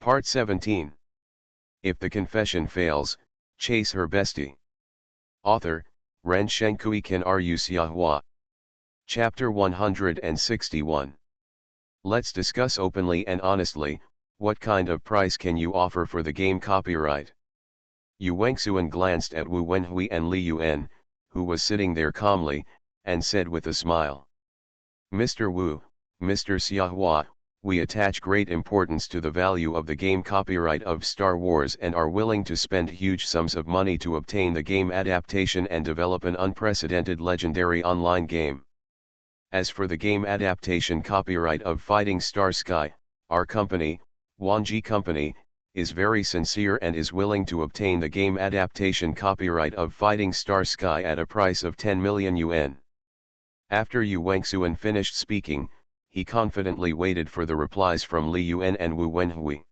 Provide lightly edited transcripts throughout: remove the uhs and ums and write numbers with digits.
Part 17. If the confession fails, chase her bestie. Author, Ren Shenkui Ken Ru Xiahua. Chapter 161. Let's discuss openly and honestly, what kind of price can you offer for the game copyright? Yu Wengxuan glanced at Wu Wenhui and Li Yuan, who was sitting there calmly, and said with a smile. Mr. Wu, Mr. Xiahua, we attach great importance to the value of the game copyright of Star Wars and are willing to spend huge sums of money to obtain the game adaptation and develop an unprecedented legendary online game. As for the game adaptation copyright of Fighting Star Sky, our company, Wanji Company, is very sincere and is willing to obtain the game adaptation copyright of Fighting Star Sky at a price of 10 million yuan. After Yu Wengxuan finished speaking, he confidently waited for the replies from Li Yuan and Wu Wenhui.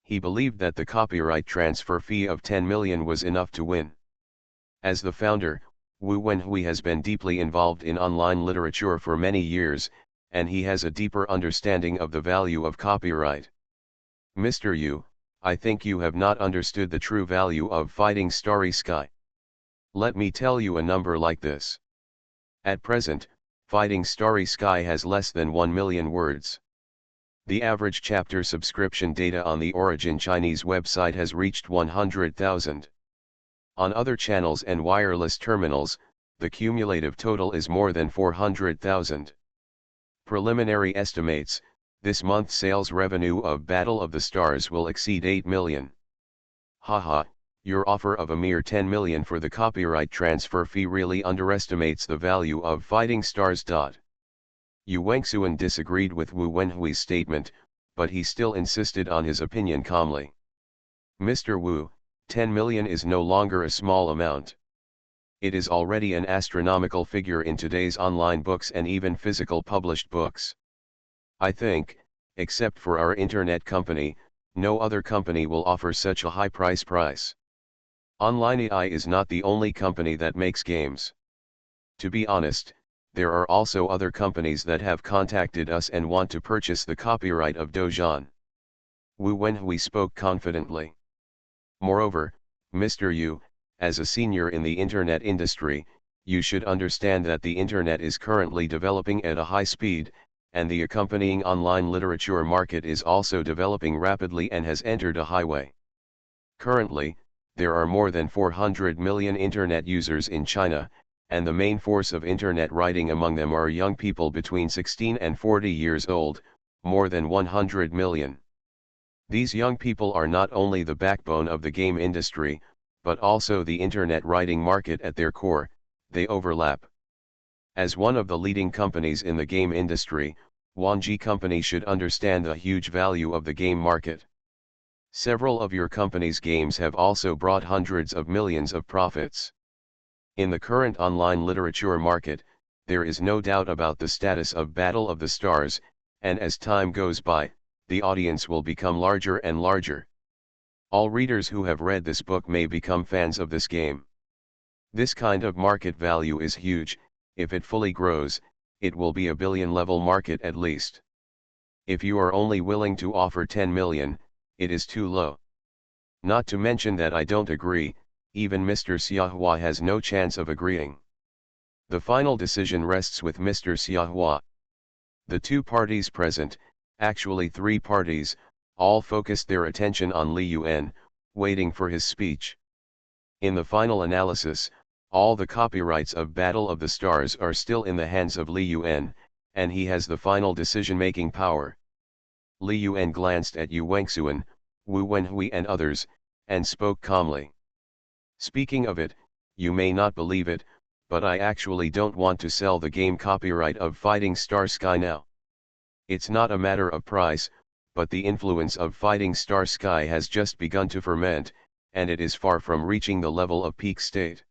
He believed that the copyright transfer fee of 10 million was enough to win. As the founder, Wu Wenhui has been deeply involved in online literature for many years, and he has a deeper understanding of the value of copyright. Mr. Yu, I think you have not understood the true value of Fighting Starry Sky. Let me tell you a number like this. At present, Fighting Starry Sky has less than 1 million words. The average chapter subscription data on the Origin Chinese website has reached 100,000. On other channels and wireless terminals, the cumulative total is more than 400,000. Preliminary estimates, this month's sales revenue of Battle of the Stars will exceed 8 million. Haha, your offer of a mere 10 million for the copyright transfer fee really underestimates the value of Fighting Stars. Yu Wengxuan disagreed with Wu Wenhui's statement, but he still insisted on his opinion calmly. Mr. Wu, 10 million is no longer a small amount. It is already an astronomical figure in today's online books and even physical published books. I think, except for our internet company, no other company will offer such a high price. Online AI is not the only company that makes games. To be honest, there are also other companies that have contacted us and want to purchase the copyright of Dozhan. Wu Wenhui spoke confidently. Moreover, Mr. Yu, as a senior in the internet industry, you should understand that the internet is currently developing at a high speed, and the accompanying online literature market is also developing rapidly and has entered a highway. Currently, there are more than 400 million internet users in China, and the main force of internet writing among them are young people between 16 and 40 years old, more than 100 million. These young people are not only the backbone of the game industry, but also the internet writing market at their core. They overlap. As one of the leading companies in the game industry, Wanji Company should understand the huge value of the game market. Several of your company's games have also brought hundreds of millions of profits. In the current online literature market, there is no doubt about the status of Battle of the Stars, and as time goes by, the audience will become larger and larger. All readers who have read this book may become fans of this game. This kind of market value is huge. If it fully grows, it will be a billion-level market at least. If you are only willing to offer 10 million, it is too low. Not to mention that I don't agree, even Mr. Xiahua has no chance of agreeing. The final decision rests with Mr. Xiahua. The two parties present, actually three parties, all focused their attention on Li Yuan, waiting for his speech. In the final analysis, all the copyrights of Battle of the Stars are still in the hands of Li Yuan, and he has the final decision-making power. Li Yuan glanced at Yu Wengxuan, Wu Wenhui and others, and spoke calmly. Speaking of it, you may not believe it, but I actually don't want to sell the game copyright of Fighting Star Sky now. It's not a matter of price, but the influence of Fighting Star Sky has just begun to ferment, and it is far from reaching the level of peak state.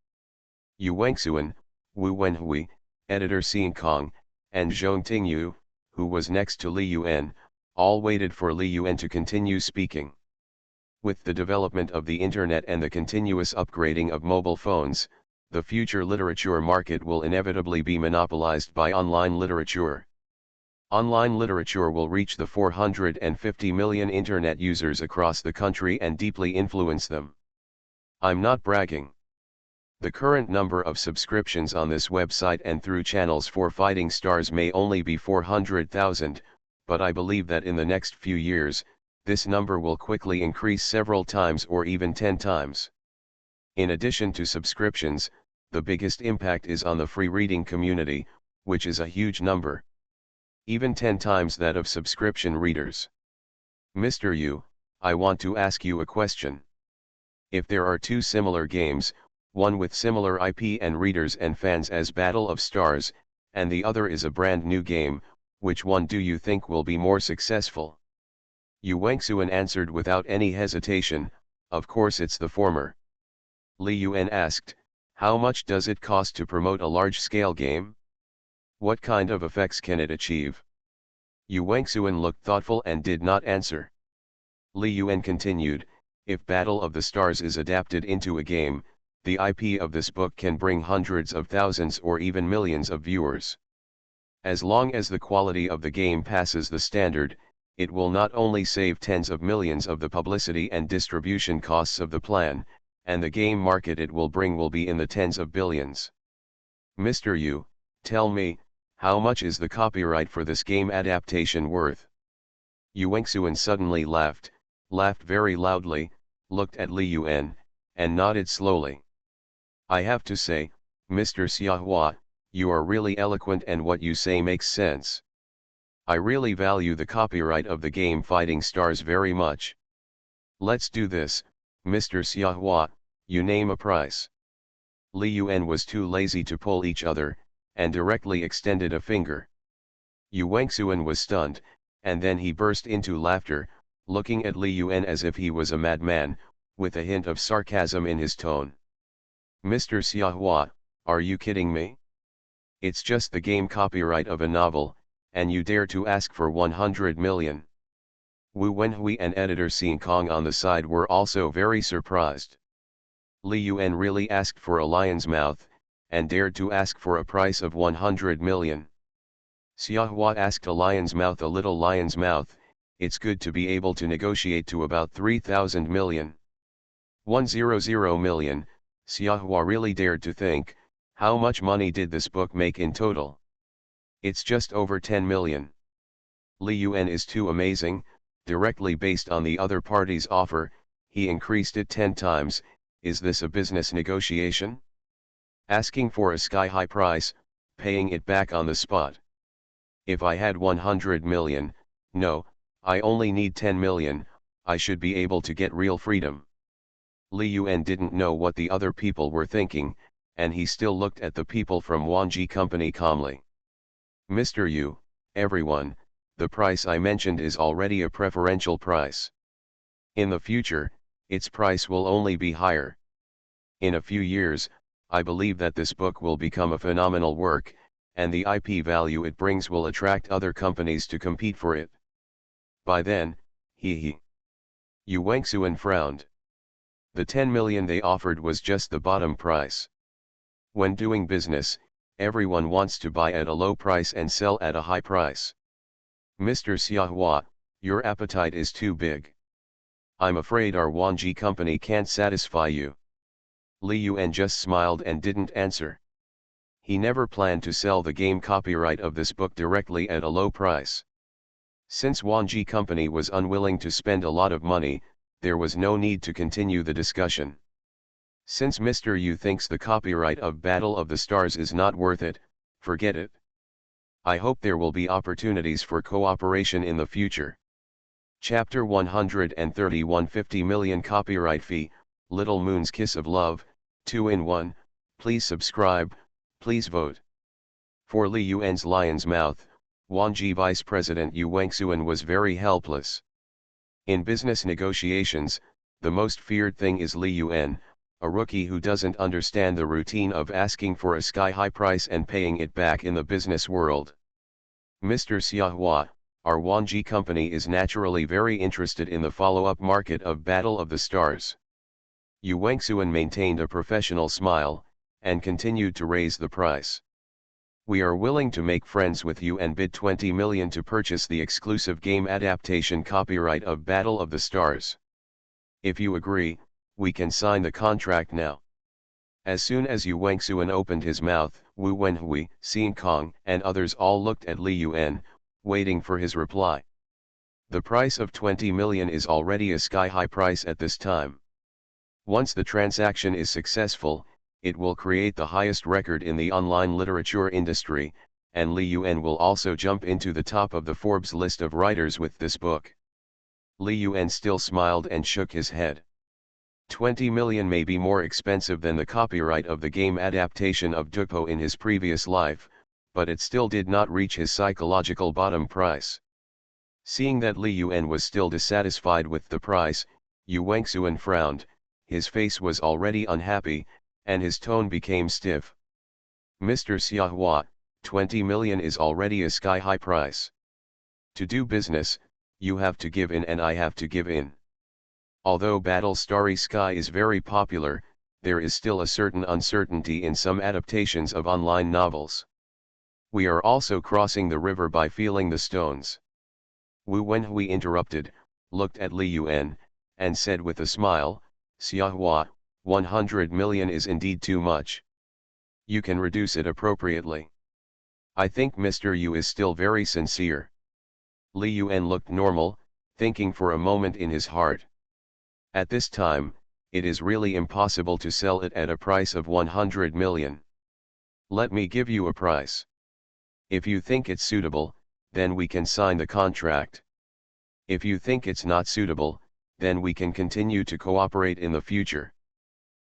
Yu Wengxuan, Wu Wenhui, editor Xian Kong, and Zhong Tingyu, who was next to Li Yuan, all waited for Li Yuan to continue speaking. With the development of the internet and the continuous upgrading of mobile phones, the future literature market will inevitably be monopolized by online literature. Online literature will reach the 450 million internet users across the country and deeply influence them. I'm not bragging. The current number of subscriptions on this website and through channels for fighting stars may only be 400,000, but I believe that in the next few years, this number will quickly increase several times or even 10 times. In addition to subscriptions, the biggest impact is on the free reading community, which is a huge number. Even 10 times that of subscription readers. Mr. Yu, I want to ask you a question. If there are two similar games, one with similar IP and readers and fans as Battle of Stars, and the other is a brand new game, which one do you think will be more successful? Yu Wengsuan answered without any hesitation, of course it's the former. Li Yuan asked, how much does it cost to promote a large-scale game? What kind of effects can it achieve? Yu Wengsuan looked thoughtful and did not answer. Li Yuan continued, if Battle of the Stars is adapted into a game, the IP of this book can bring hundreds of thousands or even millions of viewers. As long as the quality of the game passes the standard, it will not only save tens of millions of the publicity and distribution costs of the plan, and the game market it will bring will be in the tens of billions. Mr. Yu, tell me, how much is the copyright for this game adaptation worth? Yu Wengsuan suddenly laughed very loudly, looked at Li Yuan, and nodded slowly. I have to say, Mr. Xiahua, you are really eloquent and what you say makes sense. I really value the copyright of the game Fighting Stars very much. Let's do this, Mr. Xiahua, you name a price. Li Yuan was too lazy to pull each other, and directly extended a finger. Yu Wengsuan was stunned, and then he burst into laughter, looking at Li Yuan as if he was a madman, with a hint of sarcasm in his tone. Mr. Xiahua, are you kidding me? It's just the game copyright of a novel, and you dare to ask for 100 million. Wu Wenhui and editor Xin Kong on the side were also very surprised. Li Yuan really asked for a lion's mouth, and dared to ask for a price of 100 million. Xiahua asked a lion's mouth, a little lion's mouth, it's good to be able to negotiate to about 3,000 million. 100 million, Xiahua really dared to think, how much money did this book make in total? It's just over 10 million. Li Yuan is too amazing, directly based on the other party's offer, he increased it 10 times, is this a business negotiation? Asking for a sky-high price, paying it back on the spot. If I had 100 million, no, I only need 10 million, I should be able to get real freedom. Li Yuan didn't know what the other people were thinking, and he still looked at the people from Wanji Company calmly. Mr. Yu, everyone, the price I mentioned is already a preferential price. In the future, its price will only be higher. In a few years, I believe that this book will become a phenomenal work, and the IP value it brings will attract other companies to compete for it. By then, Yu Wengsuan frowned. The 10 million they offered was just the bottom price. When doing business, everyone wants to buy at a low price and sell at a high price. Mr. Xiahua, your appetite is too big. I'm afraid our Wanji company can't satisfy you. Li Yuan just smiled and didn't answer. He never planned to sell the game copyright of this book directly at a low price. Since Wanji company was unwilling to spend a lot of money, there was no need to continue the discussion. Since Mr. Yu thinks the copyright of Battle of the Stars is not worth it, forget it. I hope there will be opportunities for cooperation in the future. Chapter 131 50 million copyright fee, Little Moon's Kiss of Love, 2-in-1, please subscribe, please vote. For Li Yuan's lion's mouth, Wanji Vice President Yu Wengsuan was very helpless. In business negotiations, the most feared thing is Li Yuan, a rookie who doesn't understand the routine of asking for a sky-high price and paying it back in the business world. Mr. Xiahua, our Wanji company is naturally very interested in the follow-up market of Battle of the Stars. Yu Wengsuan maintained a professional smile, and continued to raise the price. We are willing to make friends with you and bid 20 million to purchase the exclusive game adaptation copyright of Battle of the Stars. If you agree, we can sign the contract now. As soon as Yu Wengsuan opened his mouth, Wu Wenhui, Xin Kong, and others all looked at Li Yuan, waiting for his reply. The price of 20 million is already a sky-high price at this time. Once the transaction is successful, it will create the highest record in the online literature industry, and Li Yuan will also jump into the top of the Forbes list of writers with this book. Li Yuan still smiled and shook his head. 20 million may be more expensive than the copyright of the game adaptation of Dupo in his previous life, but it still did not reach his psychological bottom price. Seeing that Li Yuan was still dissatisfied with the price, Yu Wengsuan frowned, his face was already unhappy, and his tone became stiff. Mr. Xiahua, 20 million is already a sky-high price. To do business, you have to give in and I have to give in. Although Battle Starry Sky is very popular, there is still a certain uncertainty in some adaptations of online novels. We are also crossing the river by feeling the stones. Wu Wenhui interrupted, looked at Li Yuan, and said with a smile, Xiahua, 100 million is indeed too much. You can reduce it appropriately. I think Mr. Yu is still very sincere. Li Yuan looked normal, thinking for a moment in his heart. At this time, it is really impossible to sell it at a price of 100 million. Let me give you a price. If you think it's suitable, then we can sign the contract. If you think it's not suitable, then we can continue to cooperate in the future.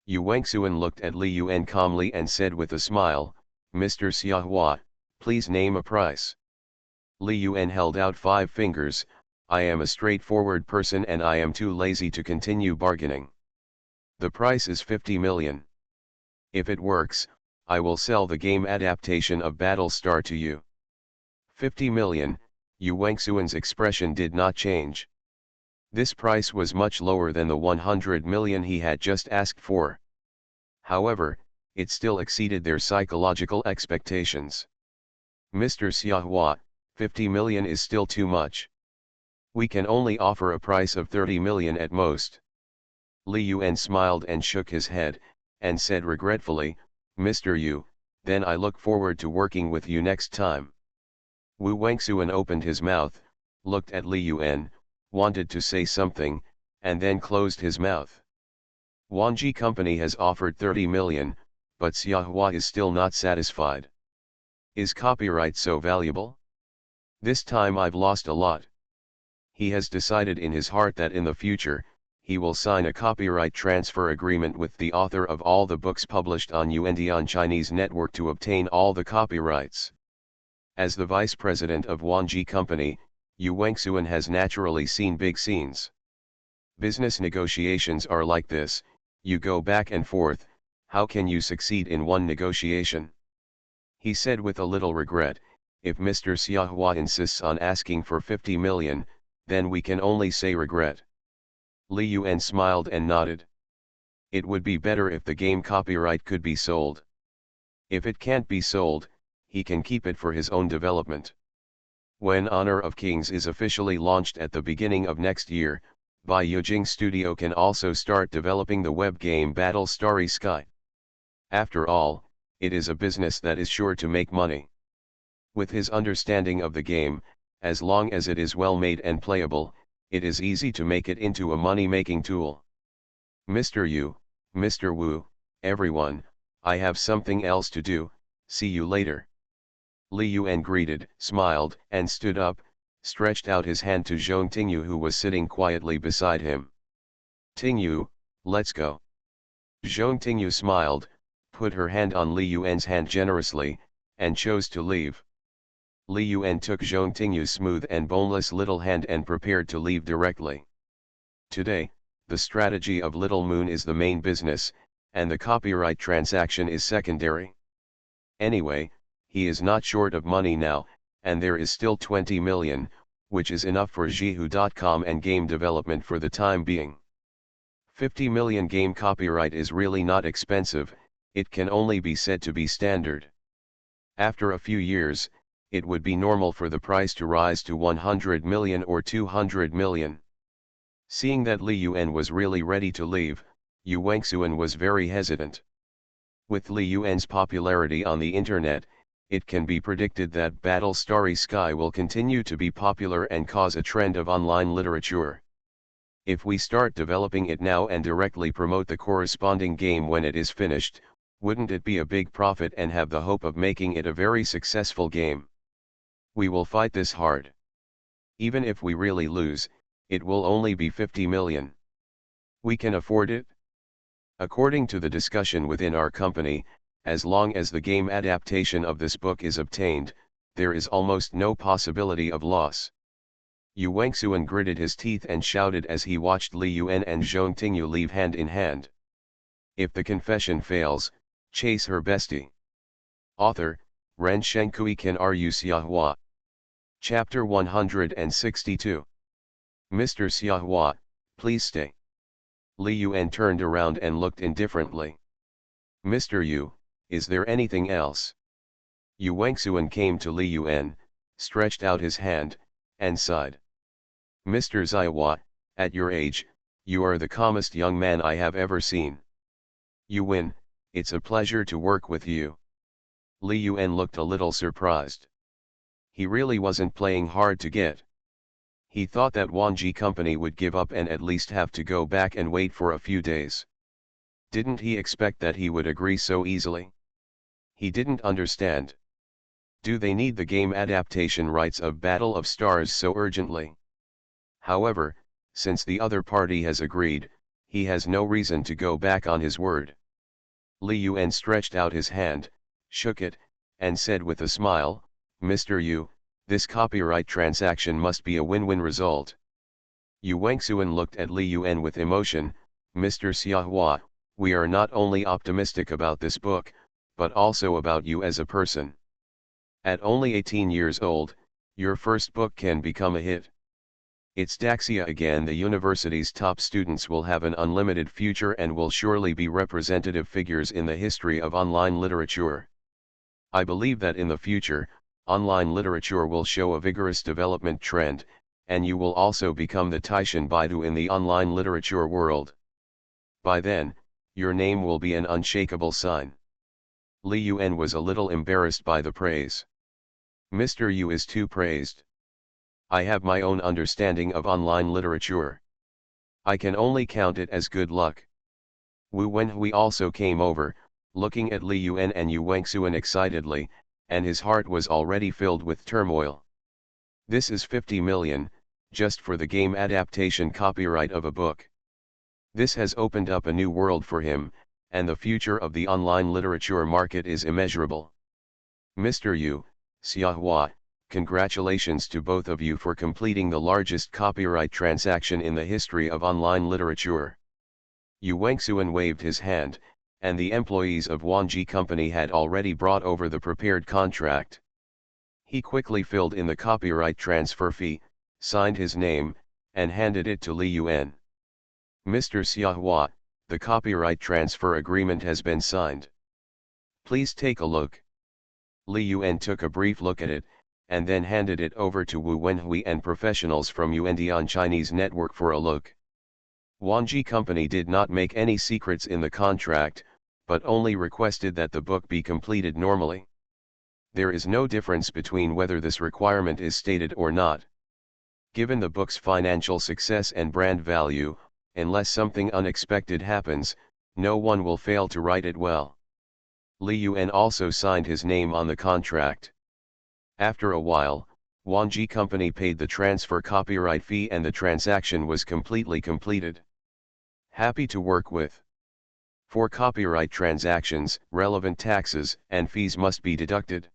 Yu Wengsuan looked at Li Yuan calmly and said with a smile, Mr. Xiahua, please name a price. Li Yuan held out 5 fingers, I am a straightforward person and I am too lazy to continue bargaining. The price is 50 million. If it works, I will sell the game adaptation of Battlestar to you. 50 million, Yu Wengsuan's expression did not change. This price was much lower than the 100 million he had just asked for. However, it still exceeded their psychological expectations. Mr. Xiahua, 50 million is still too much. We can only offer a price of 30 million at most. Li Yuan smiled and shook his head, and said regretfully, Mr. Yu, then I look forward to working with you next time. Wu Wengsuan opened his mouth, looked at Li Yuan, wanted to say something, and then closed his mouth. Wanji Company has offered 30 million, but Xiahua is still not satisfied. Is copyright so valuable? This time I've lost a lot. He has decided in his heart that in the future, he will sign a copyright transfer agreement with the author of all the books published on Yuandian Chinese network to obtain all the copyrights. As the vice president of Wanji Company, Yu Wengsuan has naturally seen big scenes. Business negotiations are like this, you go back and forth, how can you succeed in one negotiation? He said with a little regret, if Mr. Xiahua insists on asking for 50 million, then we can only say regret. Li Yuan smiled and nodded. It would be better if the game copyright could be sold. If it can't be sold, he can keep it for his own development. When Honor of Kings is officially launched at the beginning of next year, Bai Yujing Studio can also start developing the web game Battle Starry Sky. After all, it is a business that is sure to make money. With his understanding of the game, as long as it is well made and playable, it is easy to make it into a money-making tool. Mr. Yu, Mr. Wu, everyone, I have something else to do, see you later. Li Yuan greeted, smiled, and stood up, stretched out his hand to Zhong Tingyu who was sitting quietly beside him. Tingyu, let's go. Zhong Tingyu smiled, put her hand on Li Yuan's hand generously, and chose to leave. Li Yuan took Zhong Tingyu's smooth and boneless little hand and prepared to leave directly. Today, the strategy of Little Moon is the main business, and the copyright transaction is secondary. Anyway, he is not short of money now, and there is still 20 million, which is enough for Zhihu.com and game development for the time being. 50 million game copyright is really not expensive, it can only be said to be standard. After a few years, it would be normal for the price to rise to 100 million or 200 million. Seeing that Li Yuan was really ready to leave, Yu Wengsuan was very hesitant. With Li Yuan's popularity on the internet, it can be predicted that Battle Starry Sky will continue to be popular and cause a trend of online literature. If we start developing it now and directly promote the corresponding game when it is finished, wouldn't it be a big profit and have the hope of making it a very successful game? We will fight this hard. Even if we really lose, it will only be 50 million. We can afford it? According to the discussion within our company, as long as the game adaptation of this book is obtained, there is almost no possibility of loss. Yu Wengsuan gritted his teeth and shouted as he watched Li Yuan and Zhong Tingyu leave hand in hand. If the confession fails, chase her bestie. Author, Ren Shenkui Kan Ru Xiahua. Chapter 162. Mr. Xiahua, please stay. Li Yuan turned around and looked indifferently. Mr. Yu, is there anything else? Yu Wengsuan came to Li Yuan, stretched out his hand, and sighed. Mr. Xiahua, at your age, you are the calmest young man I have ever seen. Yuan, it's a pleasure to work with you. Li Yuan looked a little surprised. He really wasn't playing hard to get. He thought that Wanji Company would give up and at least have to go back and wait for a few days. Didn't he expect that he would agree so easily? He didn't understand. Do they need the game adaptation rights of Battle of Stars so urgently? However, since the other party has agreed, he has no reason to go back on his word. Li Yuan stretched out his hand, shook it, and said with a smile, Mr. Yu, this copyright transaction must be a win-win result. Yu Wengsuan looked at Li Yuan with emotion. Mr. Xiahua, we are not only optimistic about this book, but also about you as a person. At only 18 years old, your first book can become a hit. It's Daxia again. The university's top students will have an unlimited future and will surely be representative figures in the history of online literature. I believe that in the future, online literature will show a vigorous development trend, and you will also become the Taishan Baidu in the online literature world. By then, your name will be an unshakable sign. Li Yuan was a little embarrassed by the praise. Mr. Yu is too praised. I have my own understanding of online literature. I can only count it as good luck. Wu Wenhui also came over, looking at Li Yuan and Yu Wengsuan excitedly, and his heart was already filled with turmoil. This is 50 million, just for the game adaptation copyright of a book. This has opened up a new world for him, and the future of the online literature market is immeasurable. Mr. Yu, Xiahua, congratulations to both of you for completing the largest copyright transaction in the history of online literature. Yu Wengsuan waved his hand, and the employees of Wanji Company had already brought over the prepared contract. He quickly filled in the copyright transfer fee, signed his name, and handed it to Li Yuan. Mr. Xiahua, the copyright transfer agreement has been signed. Please take a look. Li Yuan took a brief look at it, and then handed it over to Wu Wenhui and professionals from Yuandian Chinese network for a look. Wanji Company did not make any secrets in the contract, but only requested that the book be completed normally. There is no difference between whether this requirement is stated or not. Given the book's financial success and brand value, unless something unexpected happens, no one will fail to write it well. Li Yuan also signed his name on the contract. After a while, Wanji Company paid the transfer copyright fee and the transaction was completely completed. Happy to work with. For copyright transactions, relevant taxes and fees must be deducted.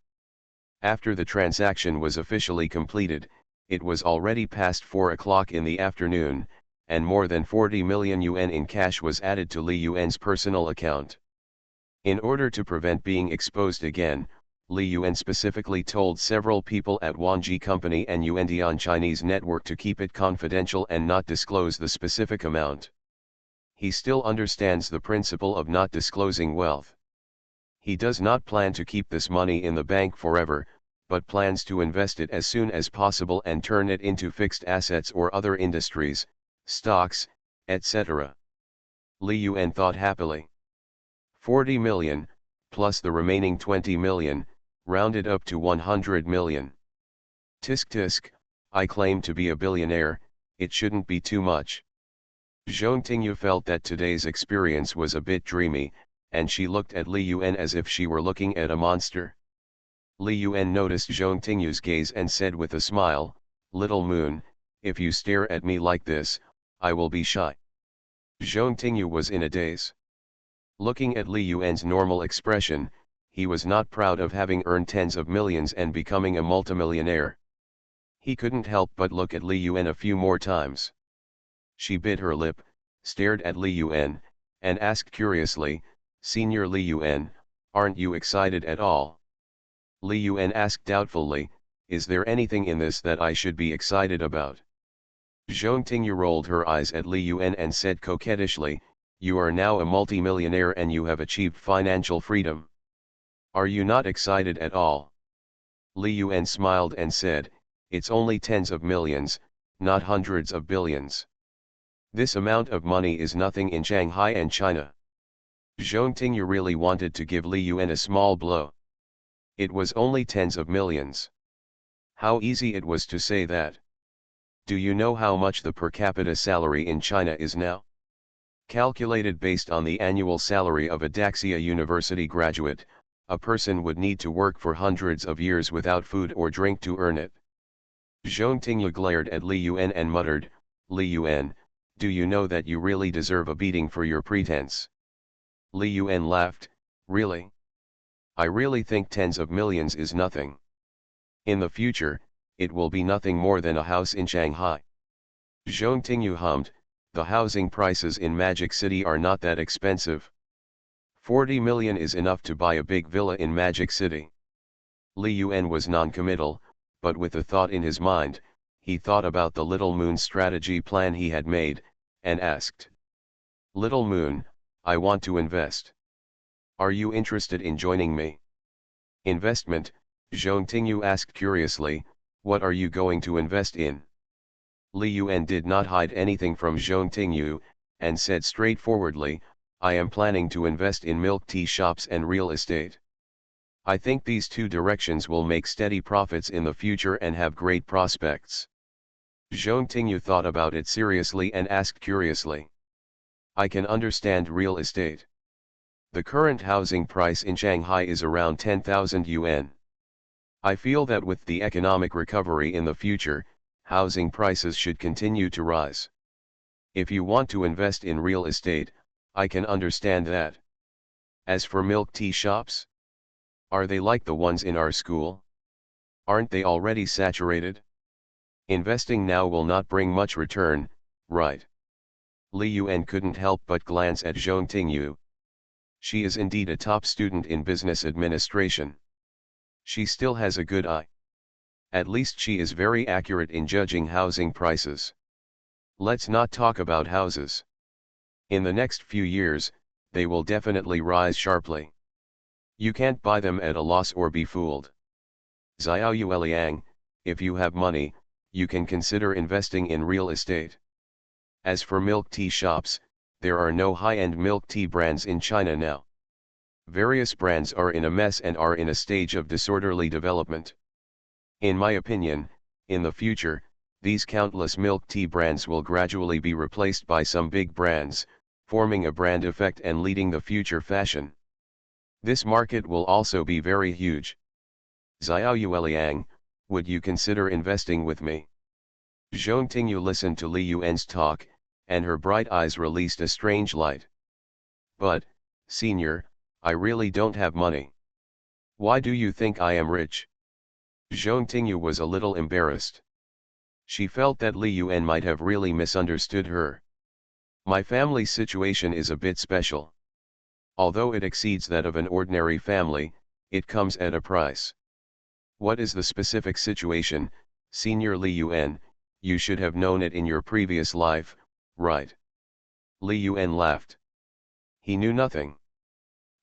After the transaction was officially completed, it was already past 4 o'clock in the afternoon, and more than 40 million yuan in cash was added to Li Yuan's personal account. In order to prevent being exposed again, Li Yuan specifically told several people at Wanji Company and Yuandian Chinese network to keep it confidential and not disclose the specific amount. He still understands the principle of not disclosing wealth. He does not plan to keep this money in the bank forever, but plans to invest it as soon as possible and turn it into fixed assets or other industries, stocks, etc. Li Yuan thought happily. 40 million, plus the remaining 20 million, rounded up to 100 million. Tisk tisk, I claim to be a billionaire, it shouldn't be too much. Zhong Tingyu felt that today's experience was a bit dreamy, and she looked at Li Yuan as if she were looking at a monster. Li Yuan noticed Zhong Tingyu's gaze and said with a smile, "Little moon, if you stare at me like this, I will be shy." Zhong Tingyu was in a daze. Looking at Li Yuan's normal expression, he was not proud of having earned tens of millions and becoming a multimillionaire. He couldn't help but look at Li Yuan a few more times. She bit her lip, stared at Li Yuan, and asked curiously, "Senior Li Yuan, aren't you excited at all?" Li Yuan asked doubtfully, "Is there anything in this that I should be excited about?" Zhong Tingyu rolled her eyes at Li Yuan and said coquettishly, "You are now a multimillionaire and you have achieved financial freedom. Are you not excited at all?" Li Yuan smiled and said, "It's only tens of millions, not hundreds of billions. This amount of money is nothing in Shanghai and China." Zhong Tingyu really wanted to give Li Yuan a small blow. It was only tens of millions. How easy it was to say that. Do you know how much the per capita salary in China is now? Calculated based on the annual salary of a Daxia University graduate, a person would need to work for hundreds of years without food or drink to earn it. Zhong Tingyu glared at Li Yuan and muttered, "Li Yuan, do you know that you really deserve a beating for your pretense?" Li Yuan laughed, "Really? I really think tens of millions is nothing. In the future, it will be nothing more than a house in Shanghai." Zhong Tingyu hummed, "The housing prices in Magic City are not that expensive. 40 million is enough to buy a big villa in Magic City." Li Yuan was non-committal, but with a thought in his mind, he thought about the Little Moon strategy plan he had made, and asked, "Little Moon, I want to invest. Are you interested in joining me?" "Investment?" Zhong Tingyu asked curiously, "What are you going to invest in?" Li Yuan did not hide anything from Zhong Tingyu, and said straightforwardly, "I am planning to invest in milk tea shops and real estate. I think these two directions will make steady profits in the future and have great prospects." Zhong Tingyu thought about it seriously and asked curiously, "I can understand real estate. The current housing price in Shanghai is around 10,000 yuan. I feel that with the economic recovery in the future, housing prices should continue to rise. If you want to invest in real estate, I can understand that. As for milk tea shops, are they like the ones in our school? Aren't they already saturated? Investing now will not bring much return, right?" Li Yuan couldn't help but glance at Zhong Tingyu. She is indeed a top student in business administration. She still has a good eye. At least she is very accurate in judging housing prices. Let's not talk about houses. In the next few years, they will definitely rise sharply. You can't buy them at a loss or be fooled. Xiao Yueliang, if you have money, you can consider investing in real estate. As for milk tea shops, there are no high-end milk tea brands in China now. Various brands are in a mess and are in a stage of disorderly development. In my opinion, in the future, these countless milk tea brands will gradually be replaced by some big brands, forming a brand effect and leading the future fashion. This market will also be very huge. Xiao Yueliang, would you consider investing with me?" Zhong Tingyu listened to Li Yuan's talk, and her bright eyes released a strange light. "But, senior, I really don't have money. Why do you think I am rich?" Zhong Tingyu was a little embarrassed. She felt that Li Yuan might have really misunderstood her. "My family's situation is a bit special. Although it exceeds that of an ordinary family, it comes at a price." "What is the specific situation, Senior Li Yuan? You should have known it in your previous life, right?" Li Yuan laughed. He knew nothing.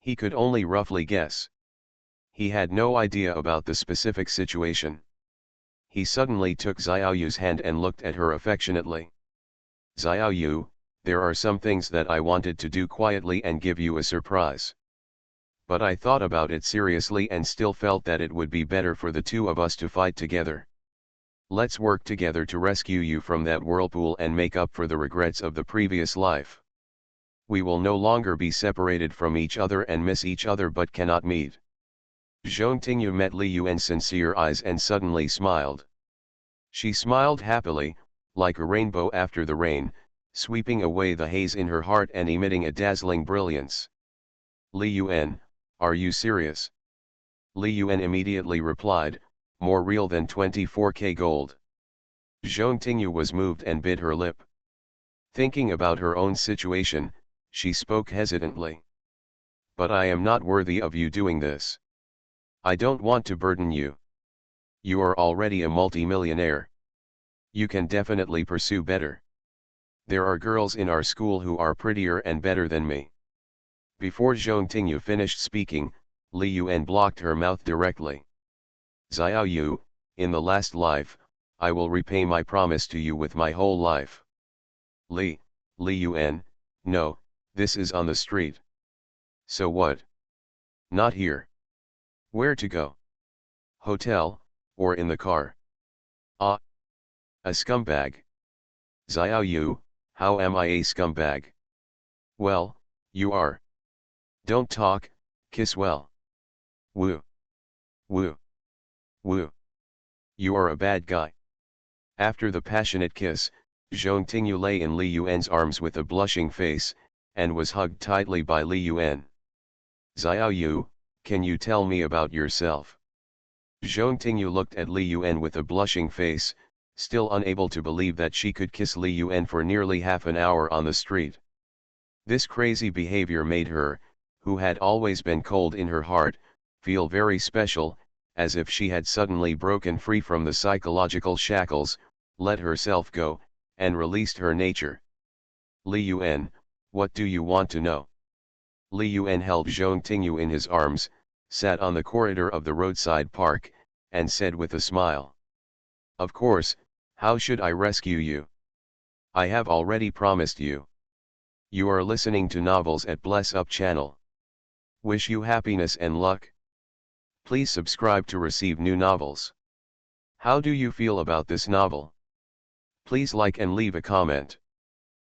He could only roughly guess. He had no idea about the specific situation. He suddenly took Xiaoyu's hand and looked at her affectionately. Xiaoyu, there are some things that I wanted to do quietly and give you a surprise. But I thought about it seriously and still felt that it would be better for the two of us to fight together. Let's work together to rescue you from that whirlpool and make up for the regrets of the previous life. We will no longer be separated from each other and miss each other but cannot meet. Zhong Tingyu met Li Yuan's sincere eyes and suddenly smiled. She smiled happily, like a rainbow after the rain, sweeping away the haze in her heart and emitting a dazzling brilliance. Li Yuan, are you serious? Li Yuan immediately replied, more real than 24K gold. Zhong Tingyu was moved and bit her lip. Thinking about her own situation, she spoke hesitantly. But I am not worthy of you doing this. I don't want to burden you. You are already a multi-millionaire. You can definitely pursue better. There are girls in our school who are prettier and better than me. Before Zhong Tingyu finished speaking, Li Yuan blocked her mouth directly. Xiaoyu, in the last life, I will repay my promise to you with my whole life. Li Yuan, no, this is on the street. So what? Not here. Where to go? Hotel, or in the car? Ah. A scumbag. Xiaoyu, how am I a scumbag? Well, you are. Don't talk, kiss well. Woo. Woo. Woo. You are a bad guy. After the passionate kiss, Zhong Tingyu lay in Li Yuan's arms with a blushing face, and was hugged tightly by Li Yuan. Xiaoyu, can you tell me about yourself? Zhong Tingyu looked at Li Yuan with a blushing face, still unable to believe that she could kiss Li Yuan for nearly half an hour on the street. This crazy behavior made her, who had always been cold in her heart, feel very special, as if she had suddenly broken free from the psychological shackles, let herself go, and released her nature. Li Yuan, what do you want to know? Li Yuan held Zhong Tingyu in his arms, sat on the corridor of the roadside park, and said with a smile. Of course, how should I rescue you? I have already promised you. You are listening to novels at Bless Up channel. Wish you happiness and luck. Please subscribe to receive new novels. How do you feel about this novel? Please like and leave a comment.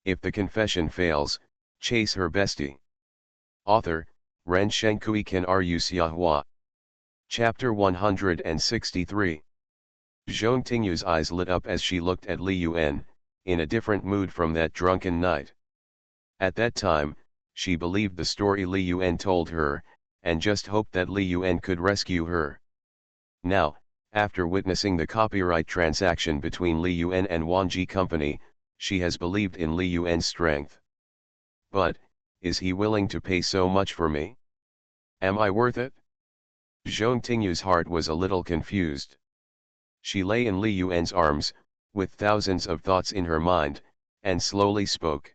If the confession fails, chase her bestie. Author, Ren Shenkui Kan Ru Xiahua. Chapter 163. Zhong Tingyu's eyes lit up as she looked at Li Yuan, in a different mood from that drunken night. At that time, she believed the story Li Yuan told her, and just hoped that Li Yuan could rescue her. Now, after witnessing the copyright transaction between Li Yuan and Wanji Company, she has believed in Li Yuan's strength. But, is he willing to pay so much for me? Am I worth it? Zhong Tingyu's heart was a little confused. She lay in Li Yuan's arms, with thousands of thoughts in her mind, and slowly spoke.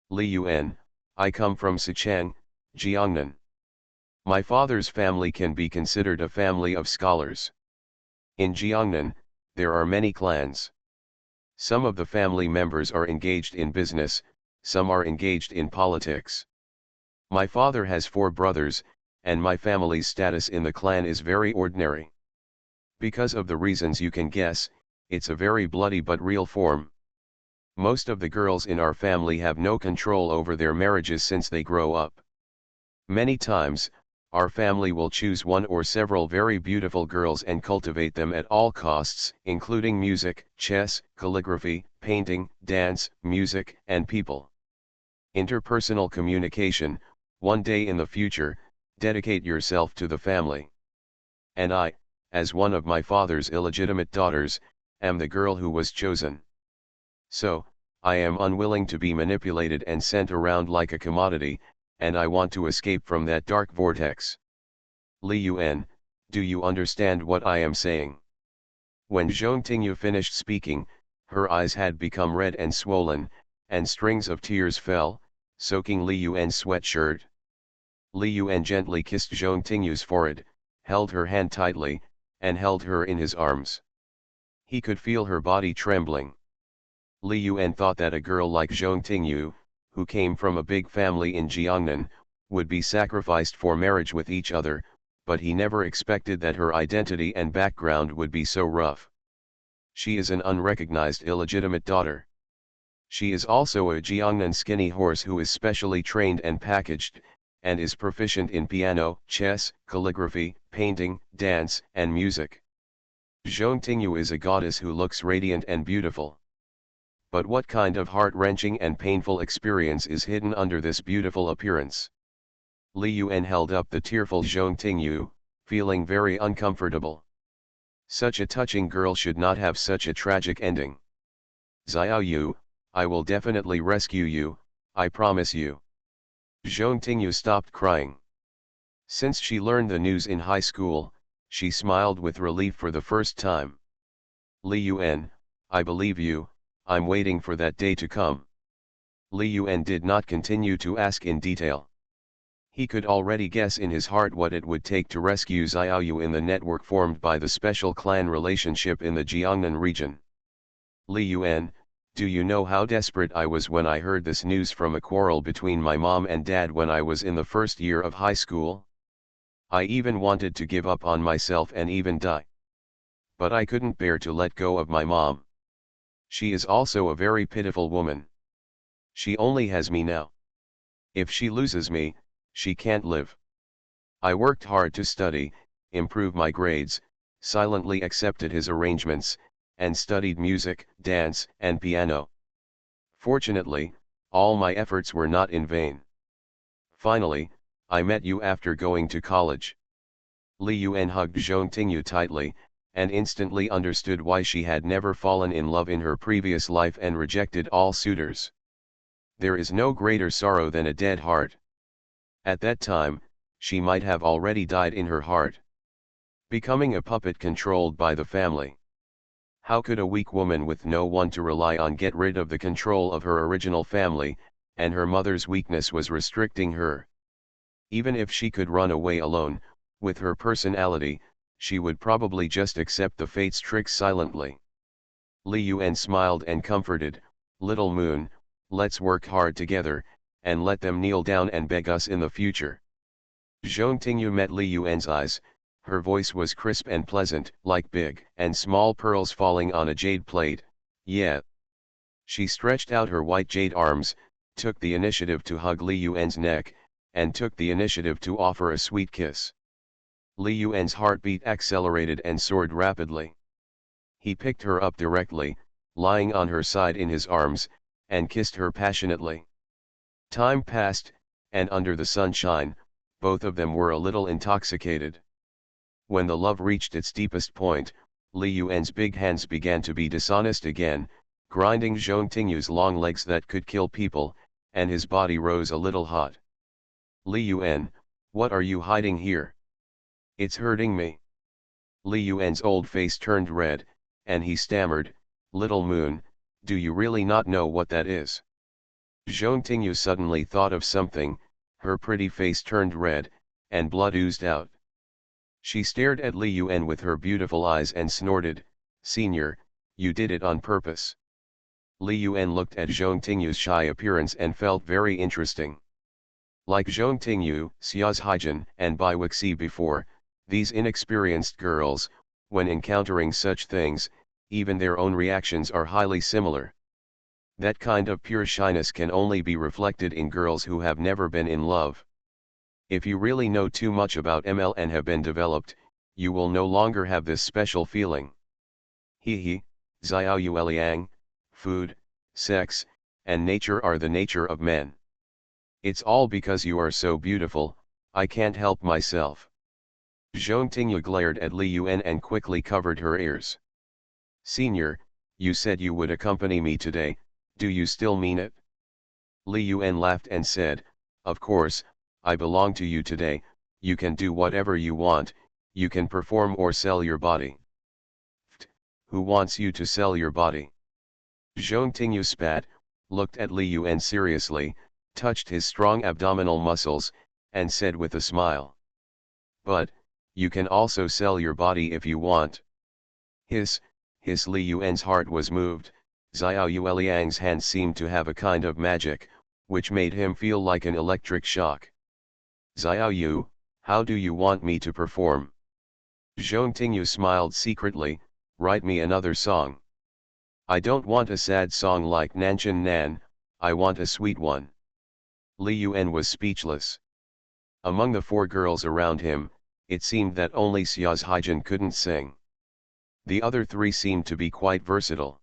Li Yuan, I come from Sichang, Jiangnan. My father's family can be considered a family of scholars. In Jiangnan, there are many clans. Some of the family members are engaged in business, some are engaged in politics. My father has 4 brothers, and my family's status in the clan is very ordinary. Because of the reasons you can guess, it's a very bloody but real form. Most of the girls in our family have no control over their marriages since they grow up. Many times, our family will choose one or several very beautiful girls and cultivate them at all costs, including music, chess, calligraphy, painting, dance, music, and people. Interpersonal communication, one day in the future, dedicate yourself to the family. And I, as one of my father's illegitimate daughters, am the girl who was chosen. So, I am unwilling to be manipulated and sent around like a commodity, and I want to escape from that dark vortex. Li Yuan, do you understand what I am saying? When Zhong Tingyu finished speaking, her eyes had become red and swollen, and strings of tears fell, soaking Li Yuan's sweatshirt. Li Yuan gently kissed Zhong Tingyu's forehead, held her hand tightly, and held her in his arms. He could feel her body trembling. Li Yuan thought that a girl like Zhong Tingyu, who came from a big family in Jiangnan, would be sacrificed for marriage with each other, but he never expected that her identity and background would be so rough. She is an unrecognized illegitimate daughter. She is also a Jiangnan skinny horse who is specially trained and packaged, and is proficient in piano, chess, calligraphy, painting, dance, and music. Zhong Tingyu is a goddess who looks radiant and beautiful. But what kind of heart-wrenching and painful experience is hidden under this beautiful appearance? Li Yuan held up the tearful Zhong Tingyu, feeling very uncomfortable. Such a touching girl should not have such a tragic ending. Xiao Yu, I will definitely rescue you, I promise you. Zhong Tingyu stopped crying. Since she learned the news in high school, she smiled with relief for the first time. Li Yuan, I believe you, I'm waiting for that day to come. Li Yuan did not continue to ask in detail. He could already guess in his heart what it would take to rescue Xiao Yu in the network formed by the special clan relationship in the Jiangnan region. Li Yuan, do you know how desperate I was when I heard this news from a quarrel between my mom and dad when I was in the first year of high school? I even wanted to give up on myself and even die. But I couldn't bear to let go of my mom. She is also a very pitiful woman. She only has me now. If she loses me, she can't live. I worked hard to study, improve my grades, silently accepted his arrangements, and studied music, dance, and piano. Fortunately, all my efforts were not in vain. Finally, I met you after going to college. Li Yuan hugged Zhong Tingyu tightly, and instantly understood why she had never fallen in love in her previous life and rejected all suitors. There is no greater sorrow than a dead heart. At that time, she might have already died in her heart, becoming a puppet controlled by the family. How could a weak woman with no one to rely on get rid of the control of her original family, and her mother's weakness was restricting her? Even if she could run away alone, with her personality, she would probably just accept the fate's tricks silently. Li Yuan smiled and comforted, "Little moon, let's work hard together, and let them kneel down and beg us in the future." Zhong Tingyu met Li Yuan's eyes, her voice was crisp and pleasant, like big and small pearls falling on a jade plate. "Yeah." She stretched out her white jade arms, took the initiative to hug Li Yuan's neck, and took the initiative to offer a sweet kiss. Li Yuan's heartbeat accelerated and soared rapidly. He picked her up directly, lying on her side in his arms, and kissed her passionately. Time passed, and under the sunshine, both of them were a little intoxicated. When the love reached its deepest point, Li Yuan's big hands began to be dishonest again, grinding Zhong Tingyu's long legs that could kill people, and his body rose a little hot. "Li Yuan, what are you hiding here? It's hurting me." Li Yuan's old face turned red, and he stammered, "Little moon, do you really not know what that is?" Zhong Tingyu suddenly thought of something, her pretty face turned red, and blood oozed out. She stared at Li Yuan with her beautiful eyes and snorted, "Senior, you did it on purpose." Li Yuan looked at Zhong Tingyu's shy appearance and felt very interesting. Like Zhong Tingyu, Xia's Haijin, and Bai Wuxi before, these inexperienced girls, when encountering such things, even their own reactions are highly similar. That kind of pure shyness can only be reflected in girls who have never been in love. If you really know too much about ML and have been developed, you will no longer have this special feeling. He, Xiao Yueliang, food, sex, and nature are the nature of men. It's all because you are so beautiful, I can't help myself. Zhong Tingyu glared at Li Yuan and quickly covered her ears. "Senior, you said you would accompany me today, do you still mean it?" Li Yuan laughed and said, "Of course, I belong to you today, you can do whatever you want, you can perform or sell your body." "Who wants you to sell your body?" Zhong Tingyu spat, looked at Li Yuan seriously, touched his strong abdominal muscles, and said with a smile. But, you can also sell your body if you want. Hiss, hiss. Li Yuan's heart was moved. Xiao Yueliang's hands seemed to have a kind of magic, which made him feel like an electric shock. Xiao Yu, how do you want me to perform? Zhong Tingyu smiled secretly. Write me another song. I don't want a sad song like Nanshan Nan, I want a sweet one. Li Yuan was speechless. Among the 4 girls around him, it seemed that only Xia's Haijin couldn't sing. The other 3 seemed to be quite versatile.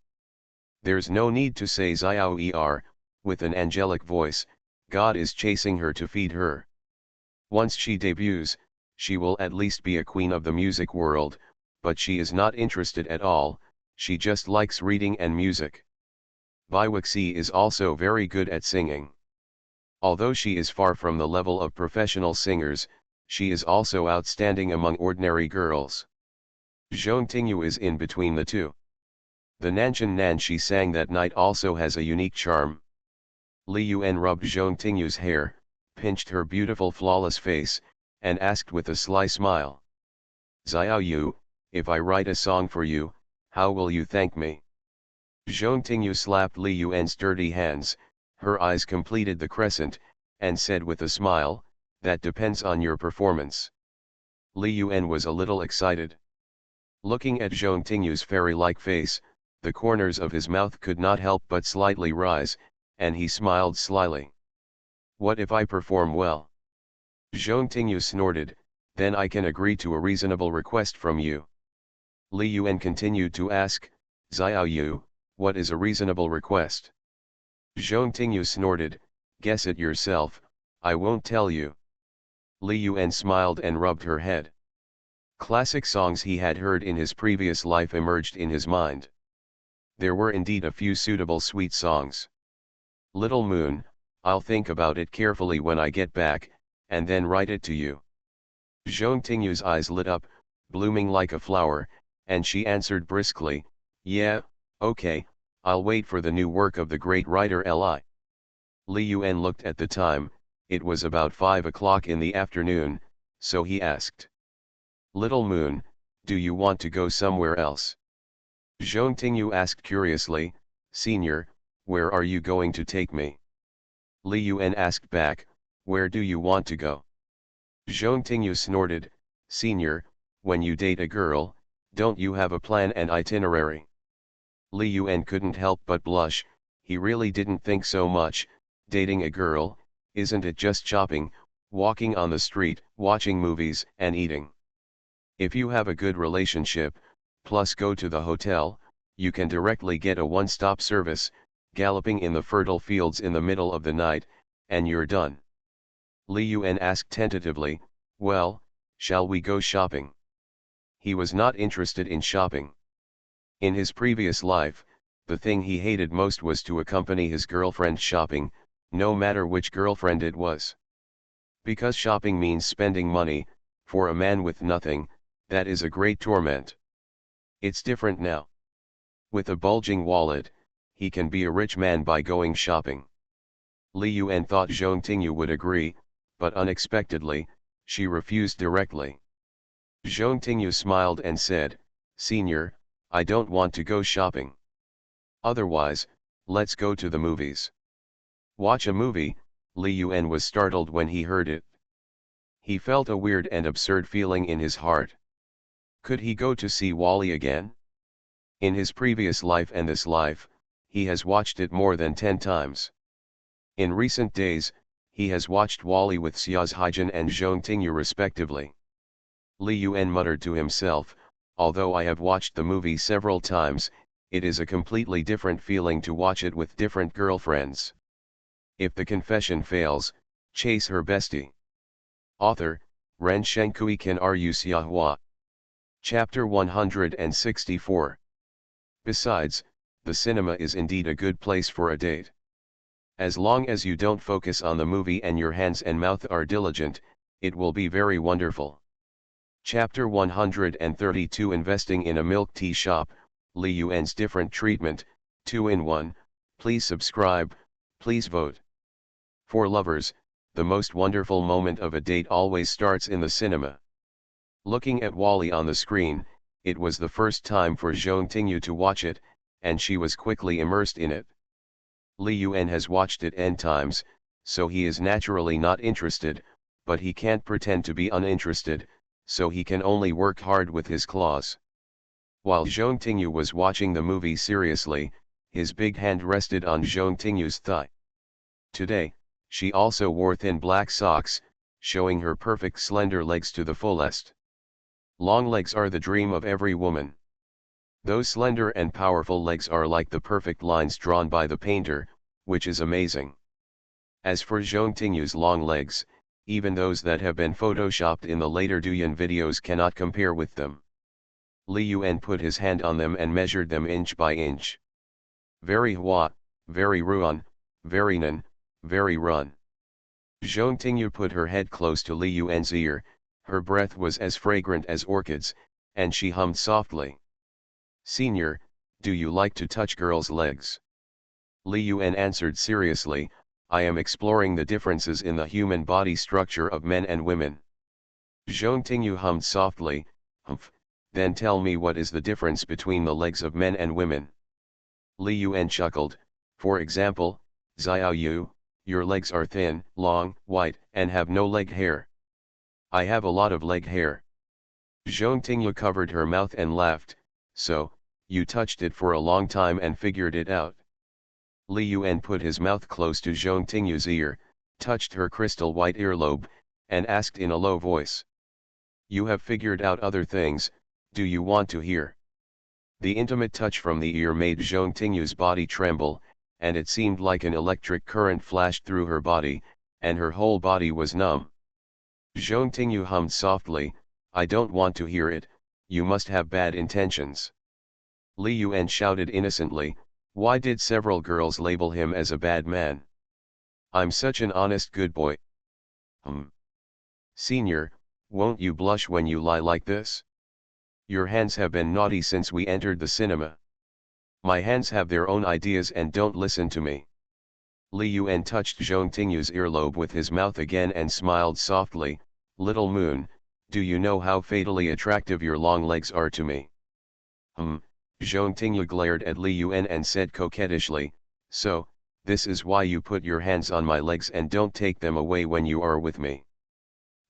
There's no need to say Xiao Er, with an angelic voice, God is chasing her to feed her. Once she debuts, she will at least be a queen of the music world, but she is not interested at all, she just likes reading and music. Bai Wuxi is also very good at singing. Although she is far from the level of professional singers, she is also outstanding among ordinary girls. Zhong Tingyu is in between the two. The Nanshan Nan she sang that night also has a unique charm. Li Yuan rubbed Zhong Tingyu's hair, pinched her beautiful flawless face, and asked with a sly smile. Xiao Yu, if I write a song for you, how will you thank me? Zhong Tingyu slapped Li Yuan's dirty hands, her eyes completed the crescent, and said with a smile, that depends on your performance. Li Yuan was a little excited. Looking at Zhong Tingyu's fairy-like face, the corners of his mouth could not help but slightly rise, and he smiled slyly. What if I perform well? Zhong Tingyu snorted, then I can agree to a reasonable request from you. Li Yuan continued to ask, Xiao Yu, what is a reasonable request? Zhong Tingyu snorted, guess it yourself, I won't tell you. Li Yuan smiled and rubbed her head. Classic songs he had heard in his previous life emerged in his mind. There were indeed a few suitable sweet songs. Little Moon, I'll think about it carefully when I get back, and then write it to you. Zhong Tingyu's eyes lit up, blooming like a flower, and she answered briskly, yeah, okay, I'll wait for the new work of the great writer Li. Li Yuan looked at the time, it was about 5 o'clock in the afternoon, so he asked. Little Moon, do you want to go somewhere else? Zhong Tingyu asked curiously, Senior, where are you going to take me? Li Yuan asked back, where do you want to go? Zhong Tingyu snorted, Senior, when you date a girl, don't you have a plan and itinerary? Li Yuan couldn't help but blush, he really didn't think so much, dating a girl, isn't it just shopping, walking on the street, watching movies, and eating? If you have a good relationship, plus go to the hotel, you can directly get a one-stop service, galloping in the fertile fields in the middle of the night, and you're done. Li Yuan asked tentatively, well, shall we go shopping? He was not interested in shopping. In his previous life, the thing he hated most was to accompany his girlfriend shopping, no matter which girlfriend it was. Because shopping means spending money, for a man with nothing, that is a great torment. It's different now. With a bulging wallet, he can be a rich man by going shopping. Li Yuan thought Zhong Tingyu would agree, but unexpectedly, she refused directly. Zhong Tingyu smiled and said, Senior, I don't want to go shopping. Otherwise, let's go to the movies. Watch a movie? Li Yuan was startled when he heard it. He felt a weird and absurd feeling in his heart. Could he go to see Wall-E again? In his previous life and this life, he has watched it more than 10 times. In recent days, he has watched Wall-E with Xia's Haijin and Zhong Tingyu respectively. Li Yuan muttered to himself, although I have watched the movie several times, it is a completely different feeling to watch it with different girlfriends. If the confession fails, chase her bestie. Author, Ren Shenkui Kan Ru Xiahua. Chapter 164. Besides, the cinema is indeed a good place for a date. As long as you don't focus on the movie and your hands and mouth are diligent, it will be very wonderful. Chapter 132 Investing in a milk tea shop, Li Yuan's different treatment, 2 in 1, please subscribe, please vote. For lovers, The most wonderful moment of a date always starts in the cinema. Looking at Wally on the screen, it was the first time for Zhong Tingyu to watch it, and she was quickly immersed in it. Li Yuan has watched it n times, so he is naturally not interested, but he can't pretend to be uninterested, so he can only work hard with his claws. While Zhong Tingyu was watching the movie seriously, his big hand rested on Zhong Tingyu's thigh. Today, she also wore thin black socks, showing her perfect slender legs to the fullest. Long legs are the dream of every woman. Those slender and powerful legs are like the perfect lines drawn by the painter, which is amazing. As for Zhong Tingyu's long legs, even those that have been photoshopped in the later Douyin videos cannot compare with them. Li Yuan put his hand on them and measured them inch by inch. Very hua, very ruan, very nan, very run. Zhong Tingyu put her head close to Li Yuan's ear, her breath was as fragrant as orchids, and she hummed softly. "Senior, do you like to touch girls' legs?" Li Yuan answered seriously, "I am exploring the differences in the human body structure of men and women." Zhong Tingyu hummed softly, "Humph, then tell me what is the difference between the legs of men and women." Li Yuan chuckled, "For example, Xiao Yu, your legs are thin, long, white, and have no leg hair. I have a lot of leg hair." Zhong Tingyu covered her mouth and laughed, "So, you touched it for a long time and figured it out." Li Yuan put his mouth close to Zhong Tingyu's ear, touched her crystal white earlobe, and asked in a low voice, "You have figured out other things, do you want to hear?" The intimate touch from the ear made Zhong Tingyu's body tremble, and it seemed like an electric current flashed through her body, and her whole body was numb. Zhong Tingyu hummed softly, "I don't want to hear it, you must have bad intentions." Li Yuan shouted innocently, "Why did several girls label him as a bad man? I'm such an honest good boy." "Senior, won't you blush when you lie like this? Your hands have been naughty since we entered the cinema. My hands have their own ideas and don't listen to me." Li Yuan touched Zhong Tingyu's earlobe with his mouth again and smiled softly, "Little moon, do you know how fatally attractive your long legs are to me?" Zhong Tingyu glared at Li Yuan and said coquettishly, "So, this is why you put your hands on my legs and don't take them away when you are with me."